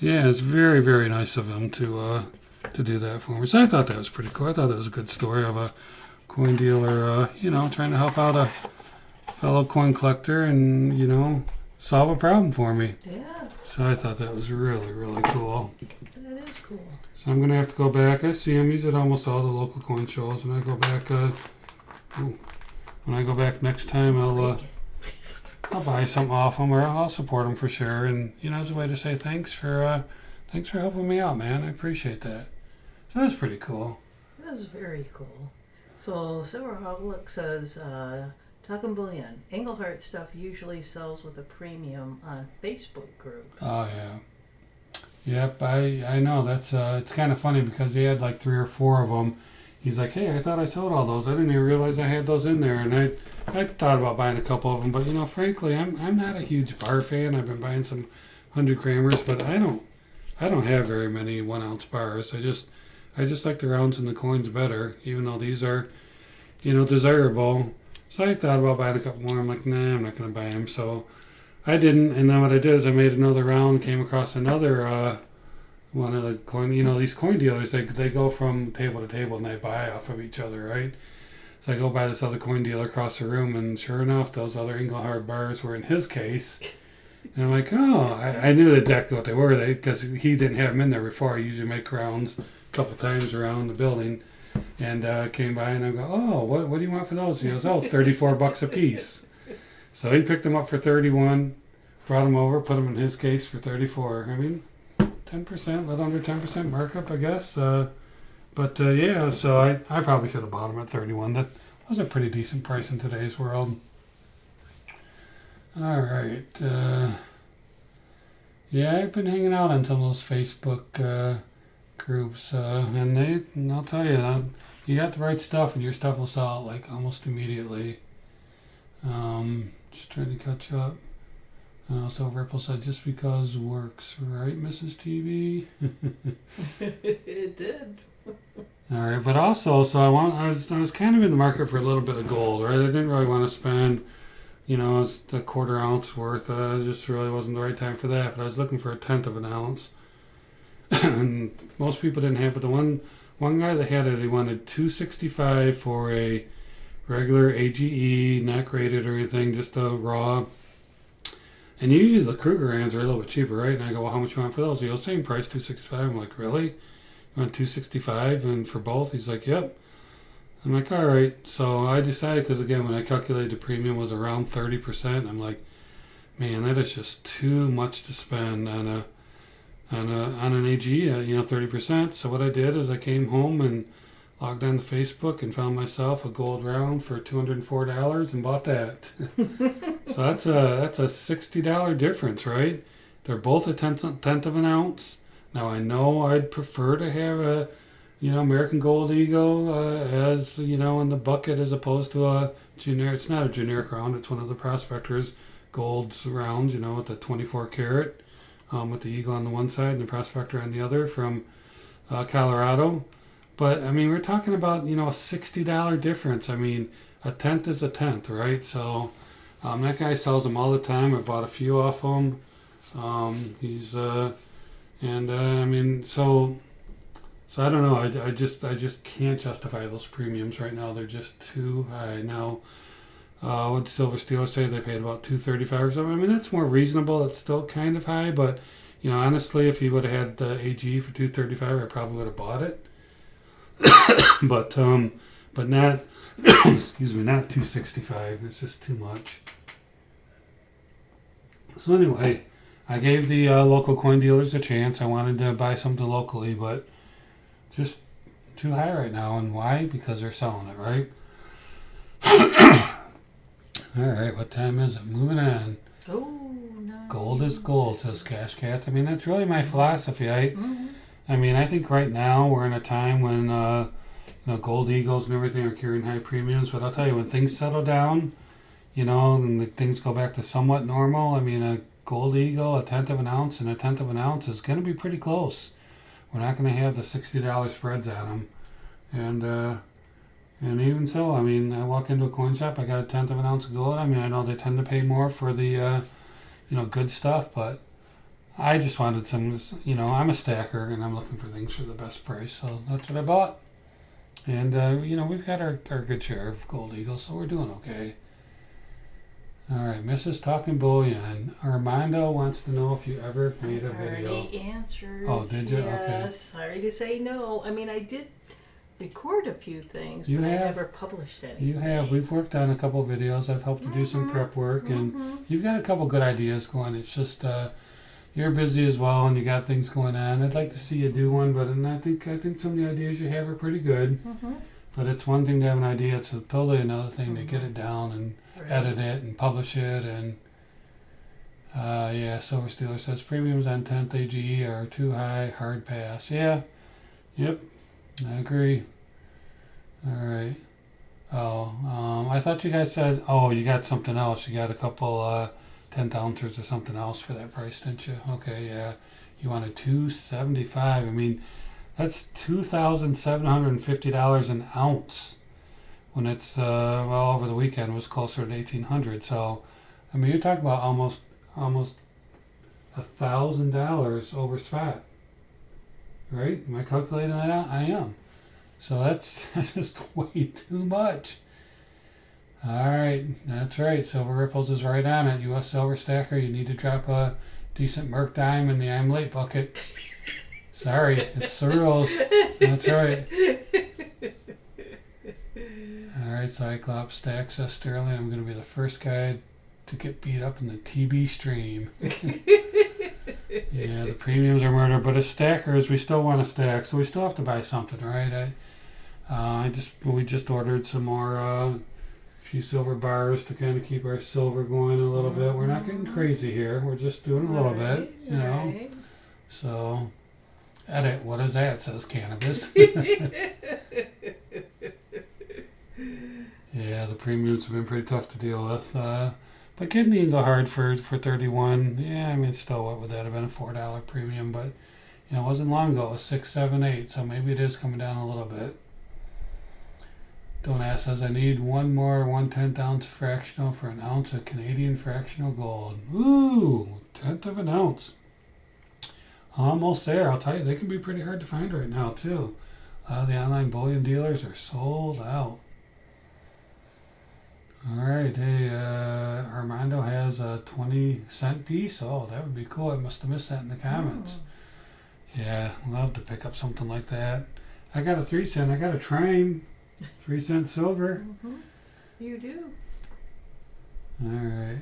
yeah, it's very, very nice of him to do that for me. So I thought that was pretty cool. I thought that was a good story of a coin dealer, trying to help out a fellow coin collector and, solve a problem for me. Yeah. So I thought that was really, really cool. That is cool. So I'm going to have to go back. I see him. He's at almost all the local coin shows. When I go back next time, I'll buy something off him, or I'll support him for sure. And as a way to say thanks for helping me out, man. I appreciate that. So that's pretty cool. That was very cool. So Silver Outlook says, Talking Bullion, Englehart stuff usually sells with a premium on Facebook groups. Oh yeah. Yep, I know. That's it's kind of funny because he had like 3 or 4 of them. He's like, "Hey, I thought I sold all those. I didn't even realize I had those in there." And I thought about buying a couple of them, but frankly, I'm not a huge bar fan. I've been buying some 100 grammers, but I don't have very many 1 ounce bars. I just like the rounds and the coins better, even though these are, desirable. So I thought about buying a couple more. I'm like, nah, I'm not going to buy them. So I didn't. And then what I did is I made another round, came across another one of the coin. These coin dealers, they go from table to table and they buy off of each other, right? So I go by this other coin dealer across the room, and sure enough, those other Englehart bars were in his case. And I'm like, oh, I knew exactly what they were, because he didn't have them in there before. I usually make rounds a couple times around the building. And came by and I go, "Oh, what do you want for those?" He goes, "Oh, $34 a piece." So he picked them up for 31, brought them over, put them in his case for 34. I mean, 10%, a little under 10% markup, I guess. But yeah, so I probably should have bought them at 31. That was a pretty decent price in today's world. All right. Yeah, I've been hanging out on some of those Facebook groups, and I'll tell you, you got the right stuff, and your stuff will sell out like almost immediately. Just trying to catch up. So Ripple said, "Just because works, right, Mrs. TV?" It did. All right, but also, so I was kind of in the market for a little bit of gold, right? I didn't really want to spend, it's a 1/4 ounce worth. Just really wasn't the right time for that. But I was looking for 1/10 of an ounce. And most people didn't have it. The one guy that had it, he wanted $265 for a regular AGE, not graded or anything, just a raw. And usually the Kruger hands are a little bit cheaper, right? And I go, "Well, how much you want for those?" He goes, "Same price, $265. I'm like, "Really? You want $265 and for both?" He's like, "Yep." I'm like, "All right." So I decided, because again, when I calculated the premium was around 30%, I'm like, man, that is just too much to spend on an AG, 30%. So what I did is I came home and logged on to Facebook and found myself a gold round for $204 and bought that. So that's a $60 difference, right? They're both a tenth of an ounce. Now I know I'd prefer to have a American Gold Eagle as in the bucket, as opposed to a generic. It's not a generic round. It's one of the Prospector's Gold's rounds, with the 24 karat. With the Eagle on the one side and the Prospector on the other from Colorado. But, I mean, we're talking about, a $60 difference. I mean, a tenth is a tenth, right? So that guy sells them all the time. I bought a few off him. So I don't know. I just can't justify those premiums right now. They're just too high. Now, Would Silver Steelers say they paid about $2.35 or something? I mean, that's more reasonable. It's still kind of high, but honestly, if he would have had the AG for $2.35, I probably would have bought it. but not. Excuse me, not $2.65. It's just too much. So anyway, I gave the local coin dealers a chance. I wanted to buy something locally, but just too high right now. And why? Because they're selling it, right? All right, what time is it? Moving on. Oh, no. Gold is gold, says Cash Cats. I mean, that's really my philosophy. I mean, I think right now we're in a time when gold eagles and everything are carrying high premiums. But I'll tell you, when things settle down, and things go back to somewhat normal, I mean, a gold eagle, 1/10 of an ounce, and 1/10 of an ounce is going to be pretty close. We're not going to have the $60 spreads on them. And even so, I mean, I walk into a coin shop, I got 1/10 of an ounce of gold. I mean, I know they tend to pay more for the, good stuff, but I just wanted some, I'm a stacker and I'm looking for things for the best price. So that's what I bought. And, we've got our good share of gold eagles, so we're doing okay. All right, Mrs. Talking Bullion. Armando wants to know if you ever made a video. I already answered. Oh, did you? Yes. Okay. Sorry to say no. I mean, I did record a few things, You but have? I never published anything. You have. We've worked on a couple of videos. I've helped to do some prep work, and you've got a couple good ideas going. It's just you're busy as well, and you got things going on. I'd like to see you do one, but I think some of the ideas you have are pretty good. But it's one thing to have an idea; it's totally another thing to get it down and edit it and publish it. And Silver Steeler says premiums on 10th AGE are too high. Hard pass. Yeah. Yep. I agree. All right. I thought you guys said, you got something else. You got a couple 10th ounces or something else for that price, didn't you? Okay, yeah. You wanted $2.75. I mean, that's $2,750 an ounce. When it's over the weekend it was closer to $1,800. So, I mean, you're talking about almost $1,000 over spot. Right? Am I calculating that out? I am. So that's just way too much. All right, that's right. Silver Ripples is right on it. U.S. Silver Stacker, you need to drop a decent Merc dime in the I'm late bucket. Sorry, it's the rules. That's right. All right, Cyclops Stack says Sterling, I'm going to be the first guy to get beat up in the TB stream. Yeah, the premiums are murder, but as stackers, we still want to stack, so we still have to buy something, right? We just ordered some more, few silver bars to kind of keep our silver going a little bit. We're not getting crazy here. We're just doing a little bit, Right. So, edit. What is that? Says cannabis. Yeah, the premiums have been pretty tough to deal with. But getting the Eagle hard for 31, yeah, I mean, still, what would that have been? A $4 premium, but it wasn't long ago. It was 6, 7, 8, so maybe it is coming down a little bit. Don't Ask says, I need one more 1/10 ounce fractional for an ounce of Canadian fractional gold. Ooh, 1/10 of an ounce. Almost there. I'll tell you, they can be pretty hard to find right now, too. The online bullion dealers are sold out. All right, hey, Armando has a 20-cent piece. Oh, that would be cool. I must have missed that in the comments. Yeah, love to pick up something like that. I got a 3-cent. I got a Trime, 3-cent silver. You do. All right.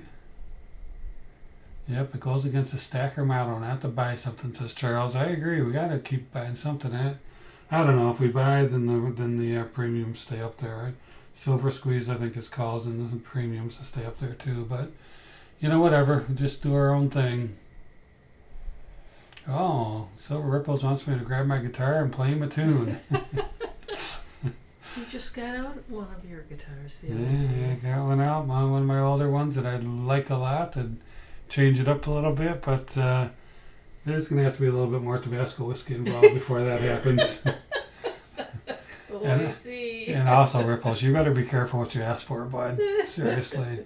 Yep, it goes against the stacker model, not to buy something, says Charles. I agree. We got to keep buying something. I don't know. If we buy, then the premiums stay up there, right? Silver Squeeze, I think it's causing the premiums to stay up there too. But, whatever. Just do our own thing. Oh, Silver Ripples wants me to grab my guitar and play him a tune. You just got out one of your guitars the other day. Yeah, I got one out. One of my older ones that I like a lot. And change it up a little bit. But there's going to have to be a little bit more Tabasco whiskey involved before that happens. And also, Ripples, you better be careful what you ask for, bud. Seriously.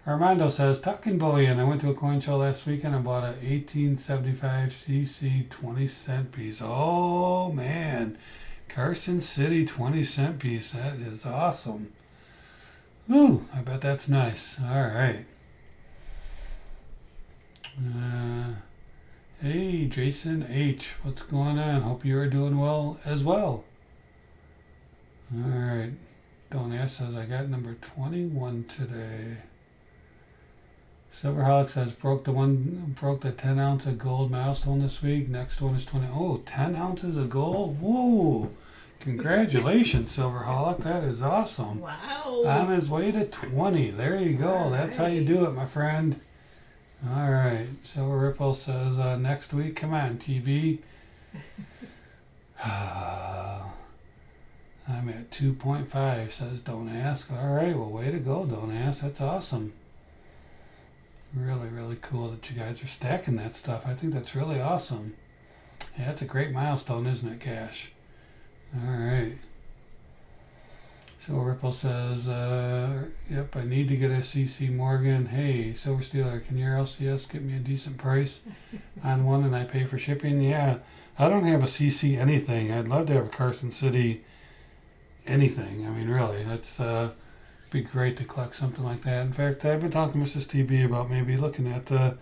Armando says, Talking Bullion. I went to a coin show last weekend and bought a 1875cc 20-cent piece. Oh, man. Carson City 20-cent piece. That is awesome. Ooh, I bet that's nice. All right. Hey, Jason H. What's going on? Hope you are doing well as well. All right. Don't ask says I got number 21 today. Silverholic says broke the 10 ounce of gold milestone this week. Next one is 20. Oh, 10 ounces of gold. Whoa. Congratulations, Silverholic. That is awesome. Wow. On his way to 20. There you go. All That's how you right. do it, my friend. All right. Silver Ripple says next week. Come on, TV. I'm at 2.5. Says don't ask. All right. Well, way to go. Don't ask. That's awesome. Really, really cool that you guys are stacking that stuff. I think that's really awesome. Yeah, that's a great milestone, isn't it, Cash? All right. Silver Ripple says, yep, I need to get a CC Morgan. Hey, Silver Steeler, can your LCS get me a decent price on one and I pay for shipping? Yeah, I don't have a CC anything. I'd love to have a Carson City anything. I mean, really, that's be great to collect something like that. In fact, I've been talking to Mrs. TB about maybe looking at a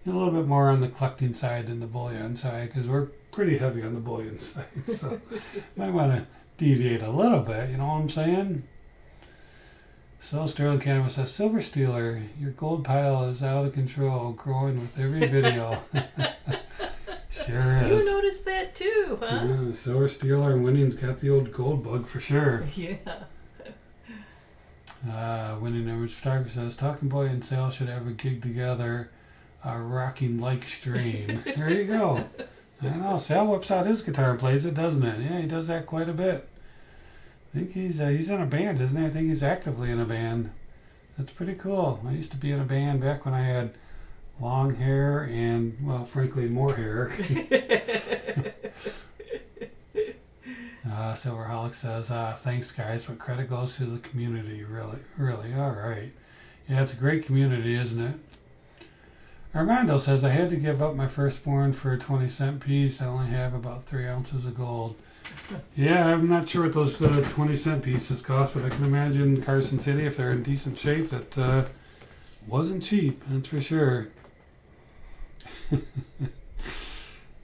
little bit more on the collecting side than the bullion side because we're pretty heavy on the bullion side. So might want to deviate a little bit, you know what I'm saying? So Sterling Cannabis says, Silver Stealer, your gold pile is out of control, growing with every video. Sure is. You noticed that too, huh? Yeah, Silver Stealer and Winning's got the old gold bug for sure. Yeah. Winning Image Photography says, Talking Boy and Sale should have a gig together, rocking like stream. There you go. I know, Sal whips out his guitar and plays it, doesn't it? Yeah, he does that quite a bit. I think he's in a band, isn't he? I think he's actively in a band. That's pretty cool. I used to be in a band back when I had long hair and, well, frankly, more hair. Silverholic says, thanks, guys, but credit goes to the community. Really, really. All right. Yeah, it's a great community, isn't it? Armando says, I had to give up my firstborn for a 20-cent piece. I only have about 3 ounces of gold. Yeah, I'm not sure what those 20-cent pieces cost, but I can imagine Carson City, if they're in decent shape, that wasn't cheap, that's for sure.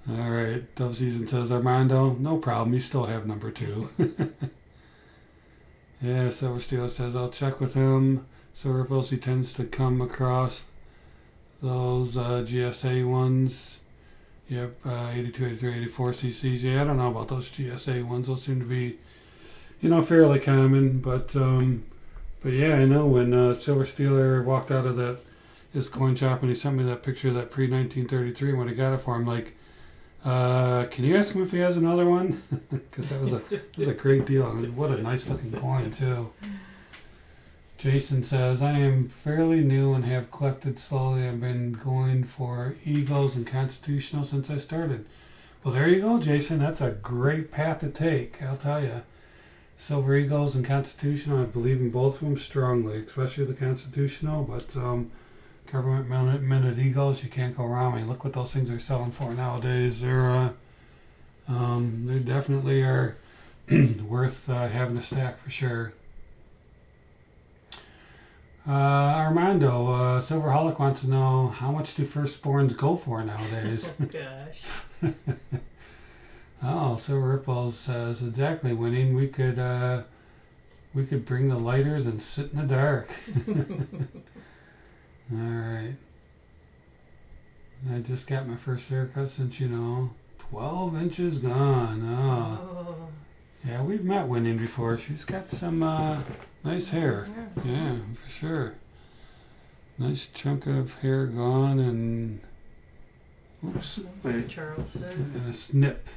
All right, Dove Season says, Armando, no problem, you still have number 2. Yeah, Silver Steeler says, I'll check with him. Silver Ripples, he tends to come across those GSA ones. Yep, 82, 83, 84 cc's. Yeah, I don't know about those GSA ones. Those seem to be, fairly common. But yeah, I know when Silver Steeler walked out of his coin shop and he sent me that picture of that pre-1933 when I got it for him, like, can you ask him if he has another one? Because that was a great deal. I mean, what a nice looking coin too. Jason says, I am fairly new and have collected slowly. I've been going for Eagles and Constitutional since I started. Well, there you go, Jason. That's a great path to take, I'll tell you. Silver Eagles and Constitutional, I believe in both of them strongly, especially the Constitutional, but government minute Eagles, you can't go wrong. I mean, look what those things are selling for nowadays. They definitely are worth having a stack for sure. Armando, Silverholic wants to know, how much do firstborns go for nowadays? Oh, gosh. Oh, Silver Ripples says, exactly, Winning. We could bring the lighters and sit in the dark. All right. I just got my first haircut since, 12 inches gone. Oh. Yeah, we've met Winning before. She's got some nice hair. Yeah, for sure. Nice chunk of hair gone and oops. Charles said. And a snip.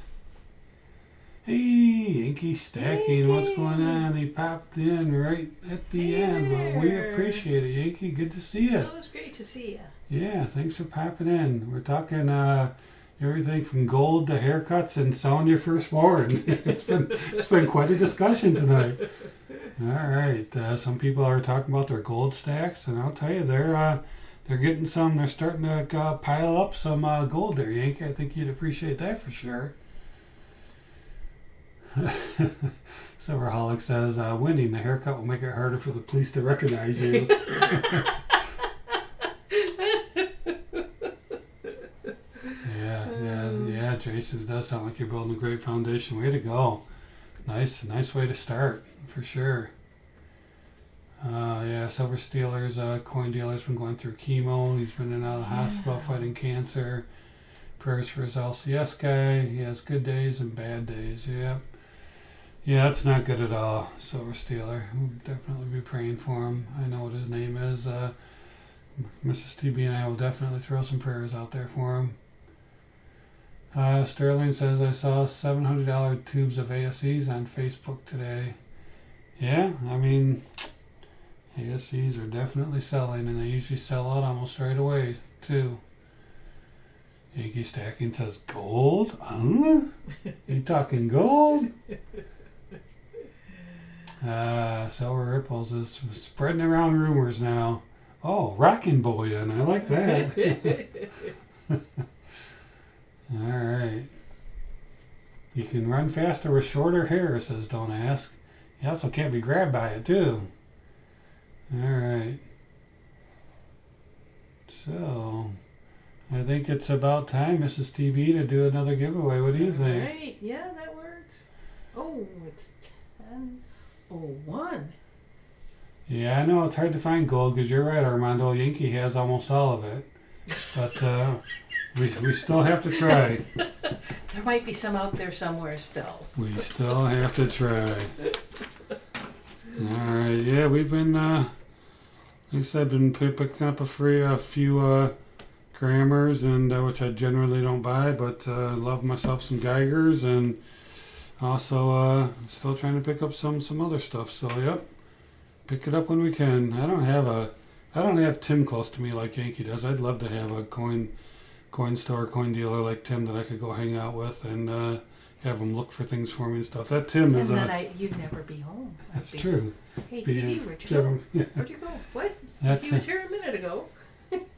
Hey, Yankee Stacking, what's going on? He popped in right at the end. Well, we appreciate it, Yankee. Good to see you. It was great to see you. Yeah, thanks for popping in. We're talking everything from gold to haircuts and selling your firstborn. It's been quite a discussion tonight. All right, some people are talking about their gold stacks, and I'll tell you, they're getting some. They're starting to pile up some gold there, Yankee. I think you'd appreciate that for sure. Silverholic says, winning the haircut will make it harder for the police to recognize you. Yeah, Jason, it does sound like you're building a great foundation. Way to go. Nice way to start, for sure. Silver Stealer's coin dealer's been going through chemo. He's been in and out of the hospital fighting cancer. Prayers for his LCS guy. He has good days and bad days. Yep. Yeah, that's not good at all, Silver Steeler. We'll definitely be praying for him. I know what his name is. Mrs. TB and I will definitely throw some prayers out there for him. Sterling says, I saw $700 tubes of ASEs on Facebook today. Yeah, I mean, ASEs are definitely selling, and they usually sell out almost right away, too. Yankee Stacking says, gold? You talking gold? Silver Ripples is spreading around rumors now. Oh, rocking bullion. I like that. All right. You can run faster with shorter hair, says Don't Ask. You also can't be grabbed by it, too. All right. So, I think it's about time, Mrs. TB, to do another giveaway. What do you think? Right. Yeah, that works. Oh, it's 10:01. Yeah, I know it's hard to find gold because you're right, Armando. Yankee has almost all of it. But we still have to try. There might be some out there somewhere still. We still have to try. All right. Yeah, we've been, like I said, been picking up a few grammars, and which I generally don't buy, but love myself some Geigers, and also still trying to pick up some other stuff. So, yep. Pick it up when we can. I don't have Tim close to me like Yankee does. I'd love to have a coin store, coin dealer like Tim that I could go hang out with and have him look for things for me and stuff. That Tim is you'd never be home. That's true. Hey, TV, where'd you go? Yeah. Where'd you go? What? He That's was here a minute ago.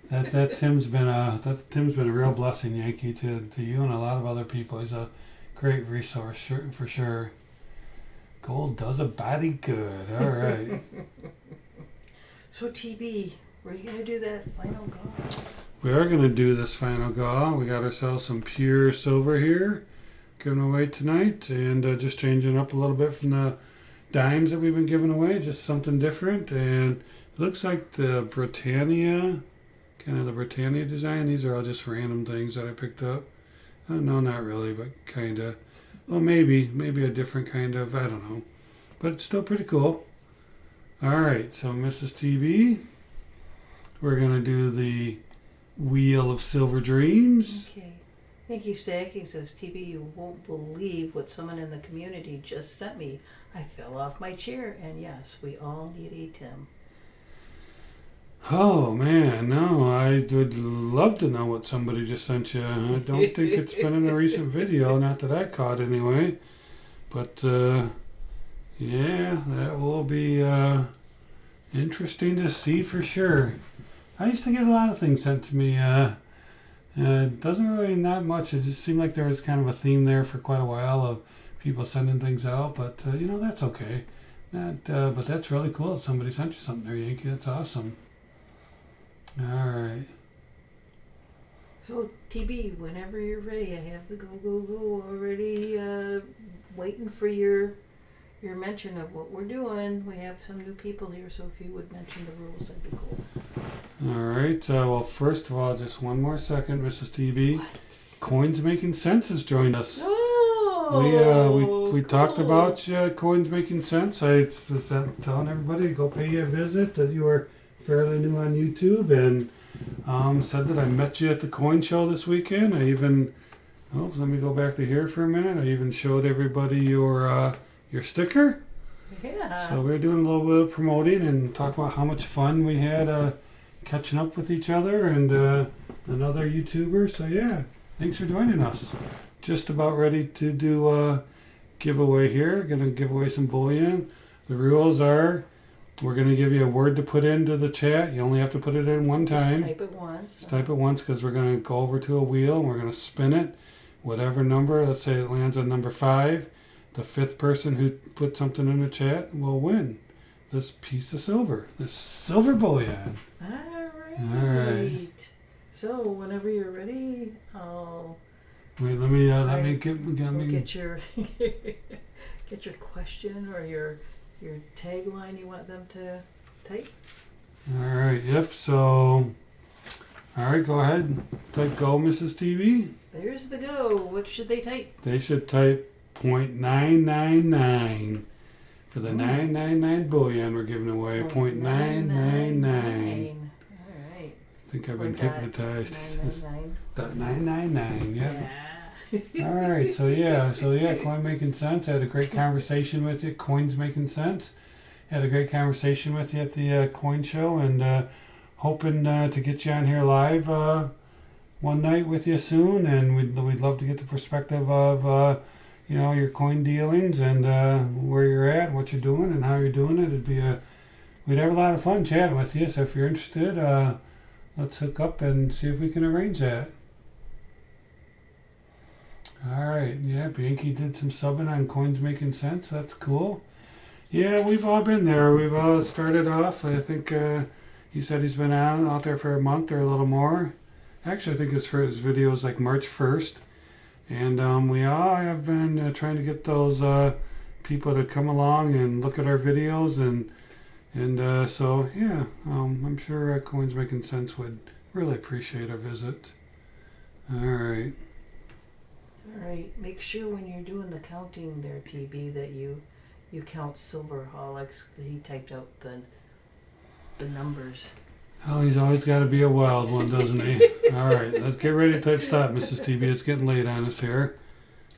that Tim's been a real blessing, Yankee, to you and a lot of other people. He's a great resource for sure. Gold does a body good. All right. So TB, were you gonna do that final go? We are going to do this final gaw. We got ourselves some pure silver here, giving away tonight, and just changing up a little bit from the dimes that we've been giving away, just something different. And it looks like the Britannia, kind of the Britannia design. These are all just random things that I picked up. No, not really, but kind of. Well, maybe a different kind of, I don't know. But it's still pretty cool. All right, so Mrs. TV, we're going to do the Wheel of Silver Dreams. Okay. Thank you, Stacking says, TB, you won't believe what someone in the community just sent me. I fell off my chair, and yes, we all need a Tim. Oh, man, no, I would love to know what somebody just sent you. I don't think it's been in a recent video, not that I caught anyway. But, yeah, that will be interesting to see for sure. I used to get a lot of things sent to me. It doesn't really, not much. It just seemed like there was kind of a theme there for quite a while of people sending things out. But, that's okay. But that's really cool that somebody sent you something there, Yankee. That's awesome. All right. So, TB, whenever you're ready, I have the go already waiting for your mention of what we're doing. We have some new people here, so if you would mention the rules, that'd be cool. All right. Well, first of all, just one more second, Mrs. TB. What? Coins Making Sense has joined us. Oh, we cool. talked about Coins Making Sense. I was telling everybody to go pay you a visit, that you were fairly new on YouTube, and said that I met you at the coin show this weekend. I even, let me go back to here for a minute. I even showed everybody your sticker. Yeah. So we were doing a little bit of promoting and talking about how much fun we had catching up with each other and another YouTuber. So yeah, thanks for joining us. Just about ready to do a giveaway here. Gonna give away some bullion. The rules are, we're going to give you a word to put into the chat. You only have to put it in one time. Just type it once. Just type it once, because we're going to go over to a wheel and we're going to spin it. Whatever number, let's say it lands on number 5, the fifth person who put something in the chat will win this piece of silver, this silver bullion. All right. So whenever you're ready, I'll wait. Let me get your get your question or your tagline you want them to type. All right. Yep. So, all right. Go ahead. Type go, Mrs. TV. There's the go. What should they type? They should type .999 for the 999 bullion we're giving away. .999. All right. I think I've been hypnotized. 999. .999. Yep. Yeah. All right. So yeah. Coin Making Sense. I had a great conversation with you. Coins Making Sense. Had a great conversation with you at the coin show, and hoping to get you on here live one night with you soon. And we'd love to get the perspective of your coin dealings and where you're at, what you're doing, and how you're doing it. We'd have a lot of fun chatting with you. So if you're interested, let's hook up and see if we can arrange that. All right. Yeah, Bianchi did some subbing on Coins Making Sense. That's cool. Yeah, we've all been there. We've all started off. I think he said he's been out there for a month or a little more. Actually, I think his first video was like March 1st. And we all have been trying to get those people to come along and look at our videos. And so, yeah, I'm sure Coins Making Sense would really appreciate a visit. All right. All right. Make sure when you're doing the counting there, TB, that you count Silverholics. He typed out the numbers. Oh, he's always got to be a wild one, doesn't he? All right, let's get ready to type stop, Mrs. TB. It's getting late on us here.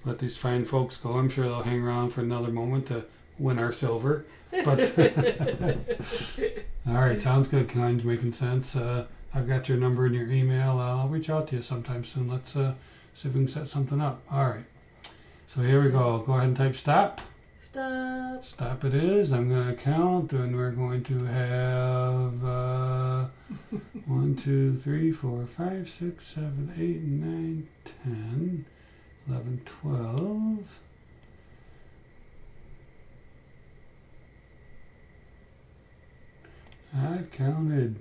Let these fine folks go. I'm sure they'll hang around for another moment to win our silver. But all right, sounds good. Coins Making Sense. I've got your number and your email. I'll reach out to you sometime soon. Let's see if we can set something up. All right. So here we go. Go ahead and type stop. Stop. Stop it is. I'm going to count, and we're going to have 1, 2, 3, 4, 5, 6, 7, 8, 9, 10, 11, 12. I counted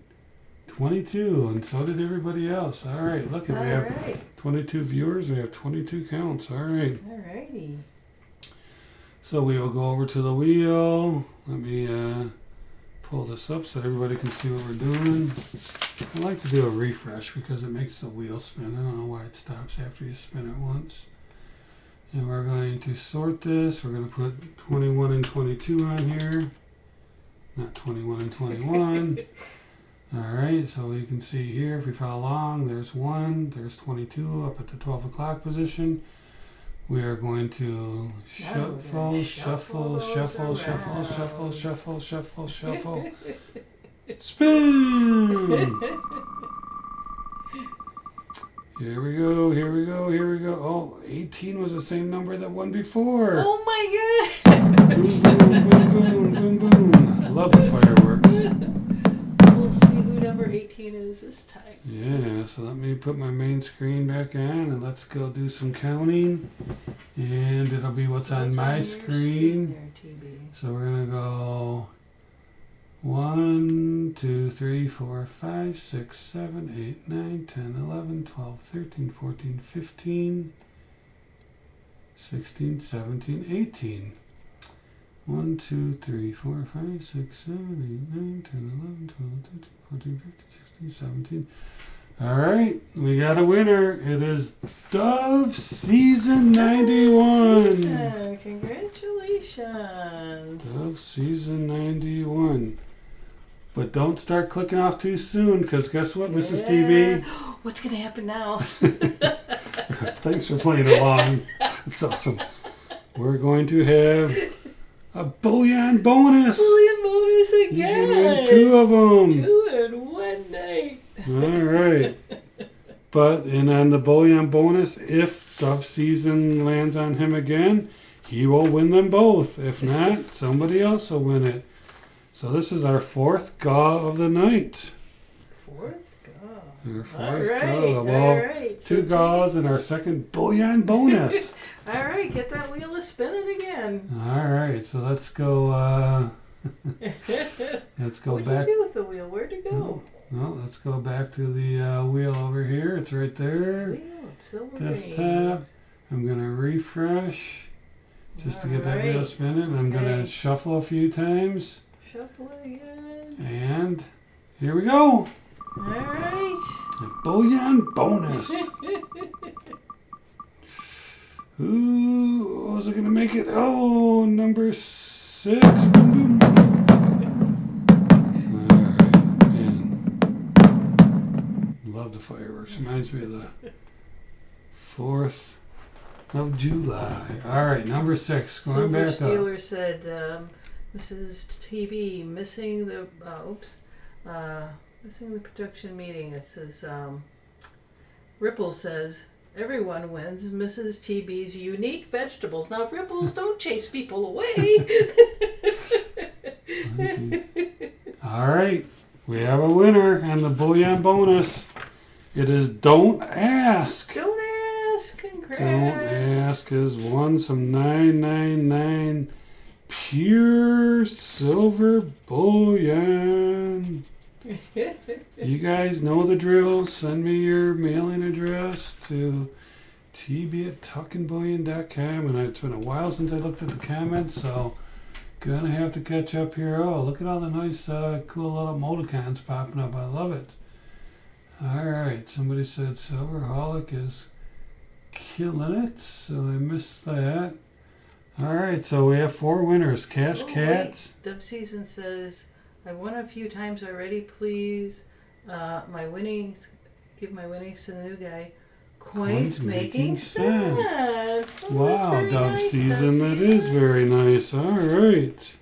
22, and so did everybody else. All right, look, we have 22 viewers. We have 22 counts. All right. All righty. So we will go over to the wheel. Let me pull this up so everybody can see what we're doing. I like to do a refresh because it makes the wheel spin. I don't know why it stops after you spin it once. And we're going to sort this. We're going to put 21 and 22 on here. Not 21 and 21. All right, so you can see here, if we follow along, there's 1, there's 22 up at the 12 o'clock position. We are going to shuffle. Spin! Here we go. Oh, 18 was the same number that won before. Oh my god! Boom, boom, boom, boom, boom, boom. I love the fireworks. We'll see who number 18 is this time. Yeah, so let me put my main screen back on and let's go do some counting. And it'll be what's on my screen. There, so we're going to go 1, 2, 3, 4, 5, 6, 7, 8, 9, 10, 11, 12, 13, 14, 15, 16, 17, 18. 1, 2, 3, 4, 5, 6, 7, 8, 9, 10, 11, 12, 13, 14, 15, 16, 17. All right, we got a winner. It is Dove Season 91. Congratulations. Dove Season 91. But don't start clicking off too soon, because guess what, Mrs. TV? What's going to happen now? Thanks for playing along. It's awesome. We're going to have a bullion bonus. Bullion bonus again. You can win 2 of them. 2 in one night. All right. And on the bullion bonus, if Dove Season lands on him again, he will win them both. If not, somebody else will win it. So this is our 4th gaw of the night. 4th gaw. Our 4th gaw. Well, all right. 2 gaws and our second bullion bonus. All right, get that wheel a spinning again. All right, so let's go. Let's go What'd back. you do with the wheel? Where'd it go? Well, let's go back to the wheel over here. It's right there. Wheel of silver Desktop. rings. I'm gonna refresh just to get that wheel Alright. spinning. I'm gonna Okay. shuffle a few times, Shuffle it again. and here we go. All right. A bullion bonus. Ooh, was it gonna make it? Oh, number 6. Boom, boom. Alright, man. Love the fireworks. Reminds me of the 4th of July. Alright, number 6. Going Silver back up. Steeler said, Mrs. TV missing the missing the production meeting. It says Ripple says everyone wins Mrs. TB's unique vegetables. Now Ripples don't chase people away. Alright, we have a winner and the bullion bonus. It is Don't Ask. Don't ask. Congrats. Don't Ask has won some 999 pure silver bullion. You guys know the drill. Send me your mailing address to tb@talkingbullion.com. And it's been a while since I looked at the comments, so gonna have to catch up here. Oh, look at all the nice, cool little emoticons popping up. I love it. All right, somebody said Silverholic is killing it, so I missed that. All right, so we have 4 winners. Cash Cats. Dub Season says, I've won a few times already. Please, my winnings, give my winnings to the new guy. Coins making sense. Oh, Wow, that's very Dove nice, Season, Dub that Season. is very nice. All right.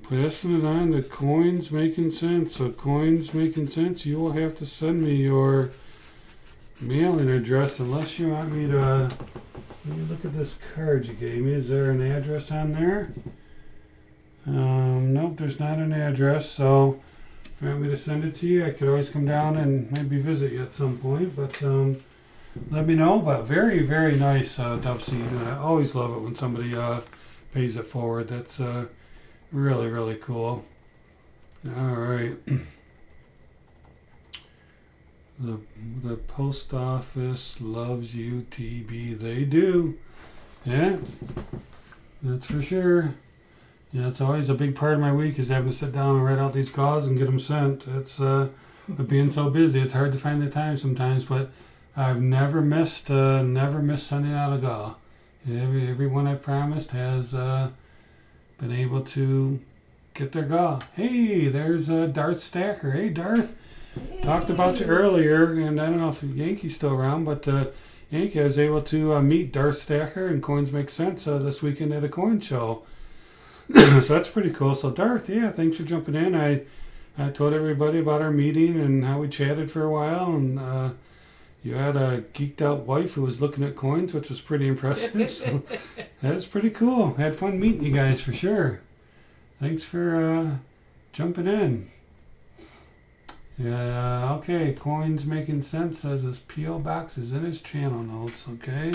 Passing it on to Coins Making Sense. So Coins Making Sense, you will have to send me your mailing address unless you want me to... Let me look at this card you gave me. Is there an address on there? Nope, there's not an address. So if you want me to send it to you, I could always come down and maybe visit you at some point. But let me know. But very, very nice Dove Season. I always love it when somebody pays it forward. That's really, really cool. All right. The post office loves you, TB. They do. Yeah, that's for sure. Yeah, it's always a big part of my week is having to sit down and write out these calls and get them sent. It's with being so busy, it's hard to find the time sometimes. But I've never missed sending out a call. Everyone I've promised has been able to get their call. Hey, there's Darth Stacker. Hey, Darth. Talked about you earlier, and I don't know if Yankee's still around, but Yankee, I was able to meet Darth Stacker and Coins Make Sense this weekend at a coin show. So that's pretty cool. So Darth, yeah, thanks for jumping in. I told everybody about our meeting and how we chatted for a while, and you had a geeked out wife who was looking at coins, which was pretty impressive. So that's pretty cool. Had fun meeting you guys for sure. Thanks for jumping in. Yeah, okay. Coins Making Sense says his P.O. box is in his channel notes, okay?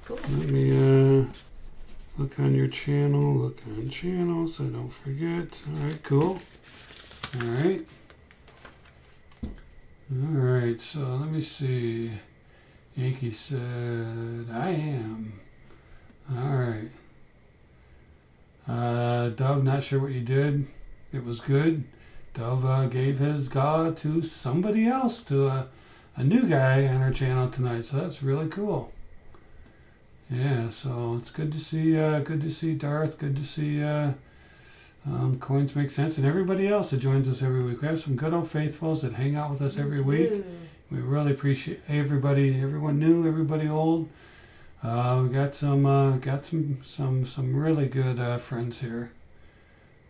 Cool. Let me look on your channel, look on channel so I don't forget. Alright, cool. Alright. Alright, so let me see. Yankee said, I am. Alright. Doug, not sure what you did. It was good. Dove gave his GA to somebody else, to a new guy on our channel tonight, so that's really cool. Yeah, so it's good to see Darth, good to see Coins Make Sense, and everybody else that joins us every week. We have some good old faithfuls that hang out with us every week. We really appreciate everybody, everyone new, everybody old. We got some really good friends here.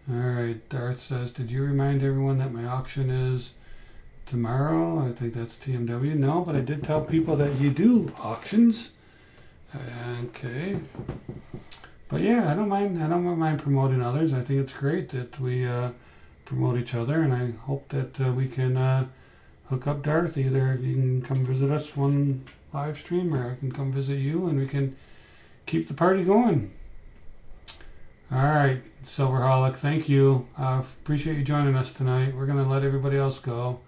All right, Darth says, did you remind everyone that my auction is tomorrow? I think that's TMW. No, but I did tell people that you do auctions. Okay. But yeah, I don't mind promoting others. I think it's great that we promote each other, and I hope that we can hook up Darth. Either you can come visit us one live stream, or I can come visit you, and we can keep the party going. All right, Silverholic, thank you. Appreciate you joining us tonight. We're going to let everybody else go.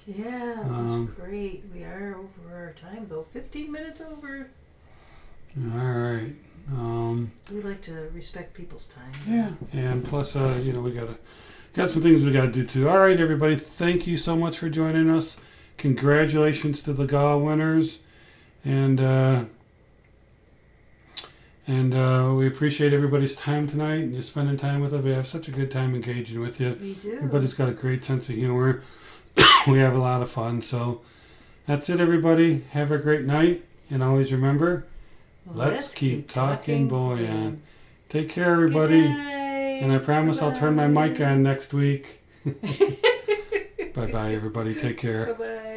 Yeah, that was great. We are over our time, though. 15 minutes over. All right. We like to respect people's time. Yeah, and plus, we got some things we got to do too. All right, everybody, thank you so much for joining us. Congratulations to the GA winners, and we appreciate everybody's time tonight and you spending time with us. We have such a good time engaging with you. We do. Everybody's got a great sense of humor. We have a lot of fun. So that's it, everybody. Have a great night, and always remember, let's keep talking bullion. Take care, everybody. And I promise I'll turn my mic on next week. Bye-bye, everybody. Take care. Bye-bye.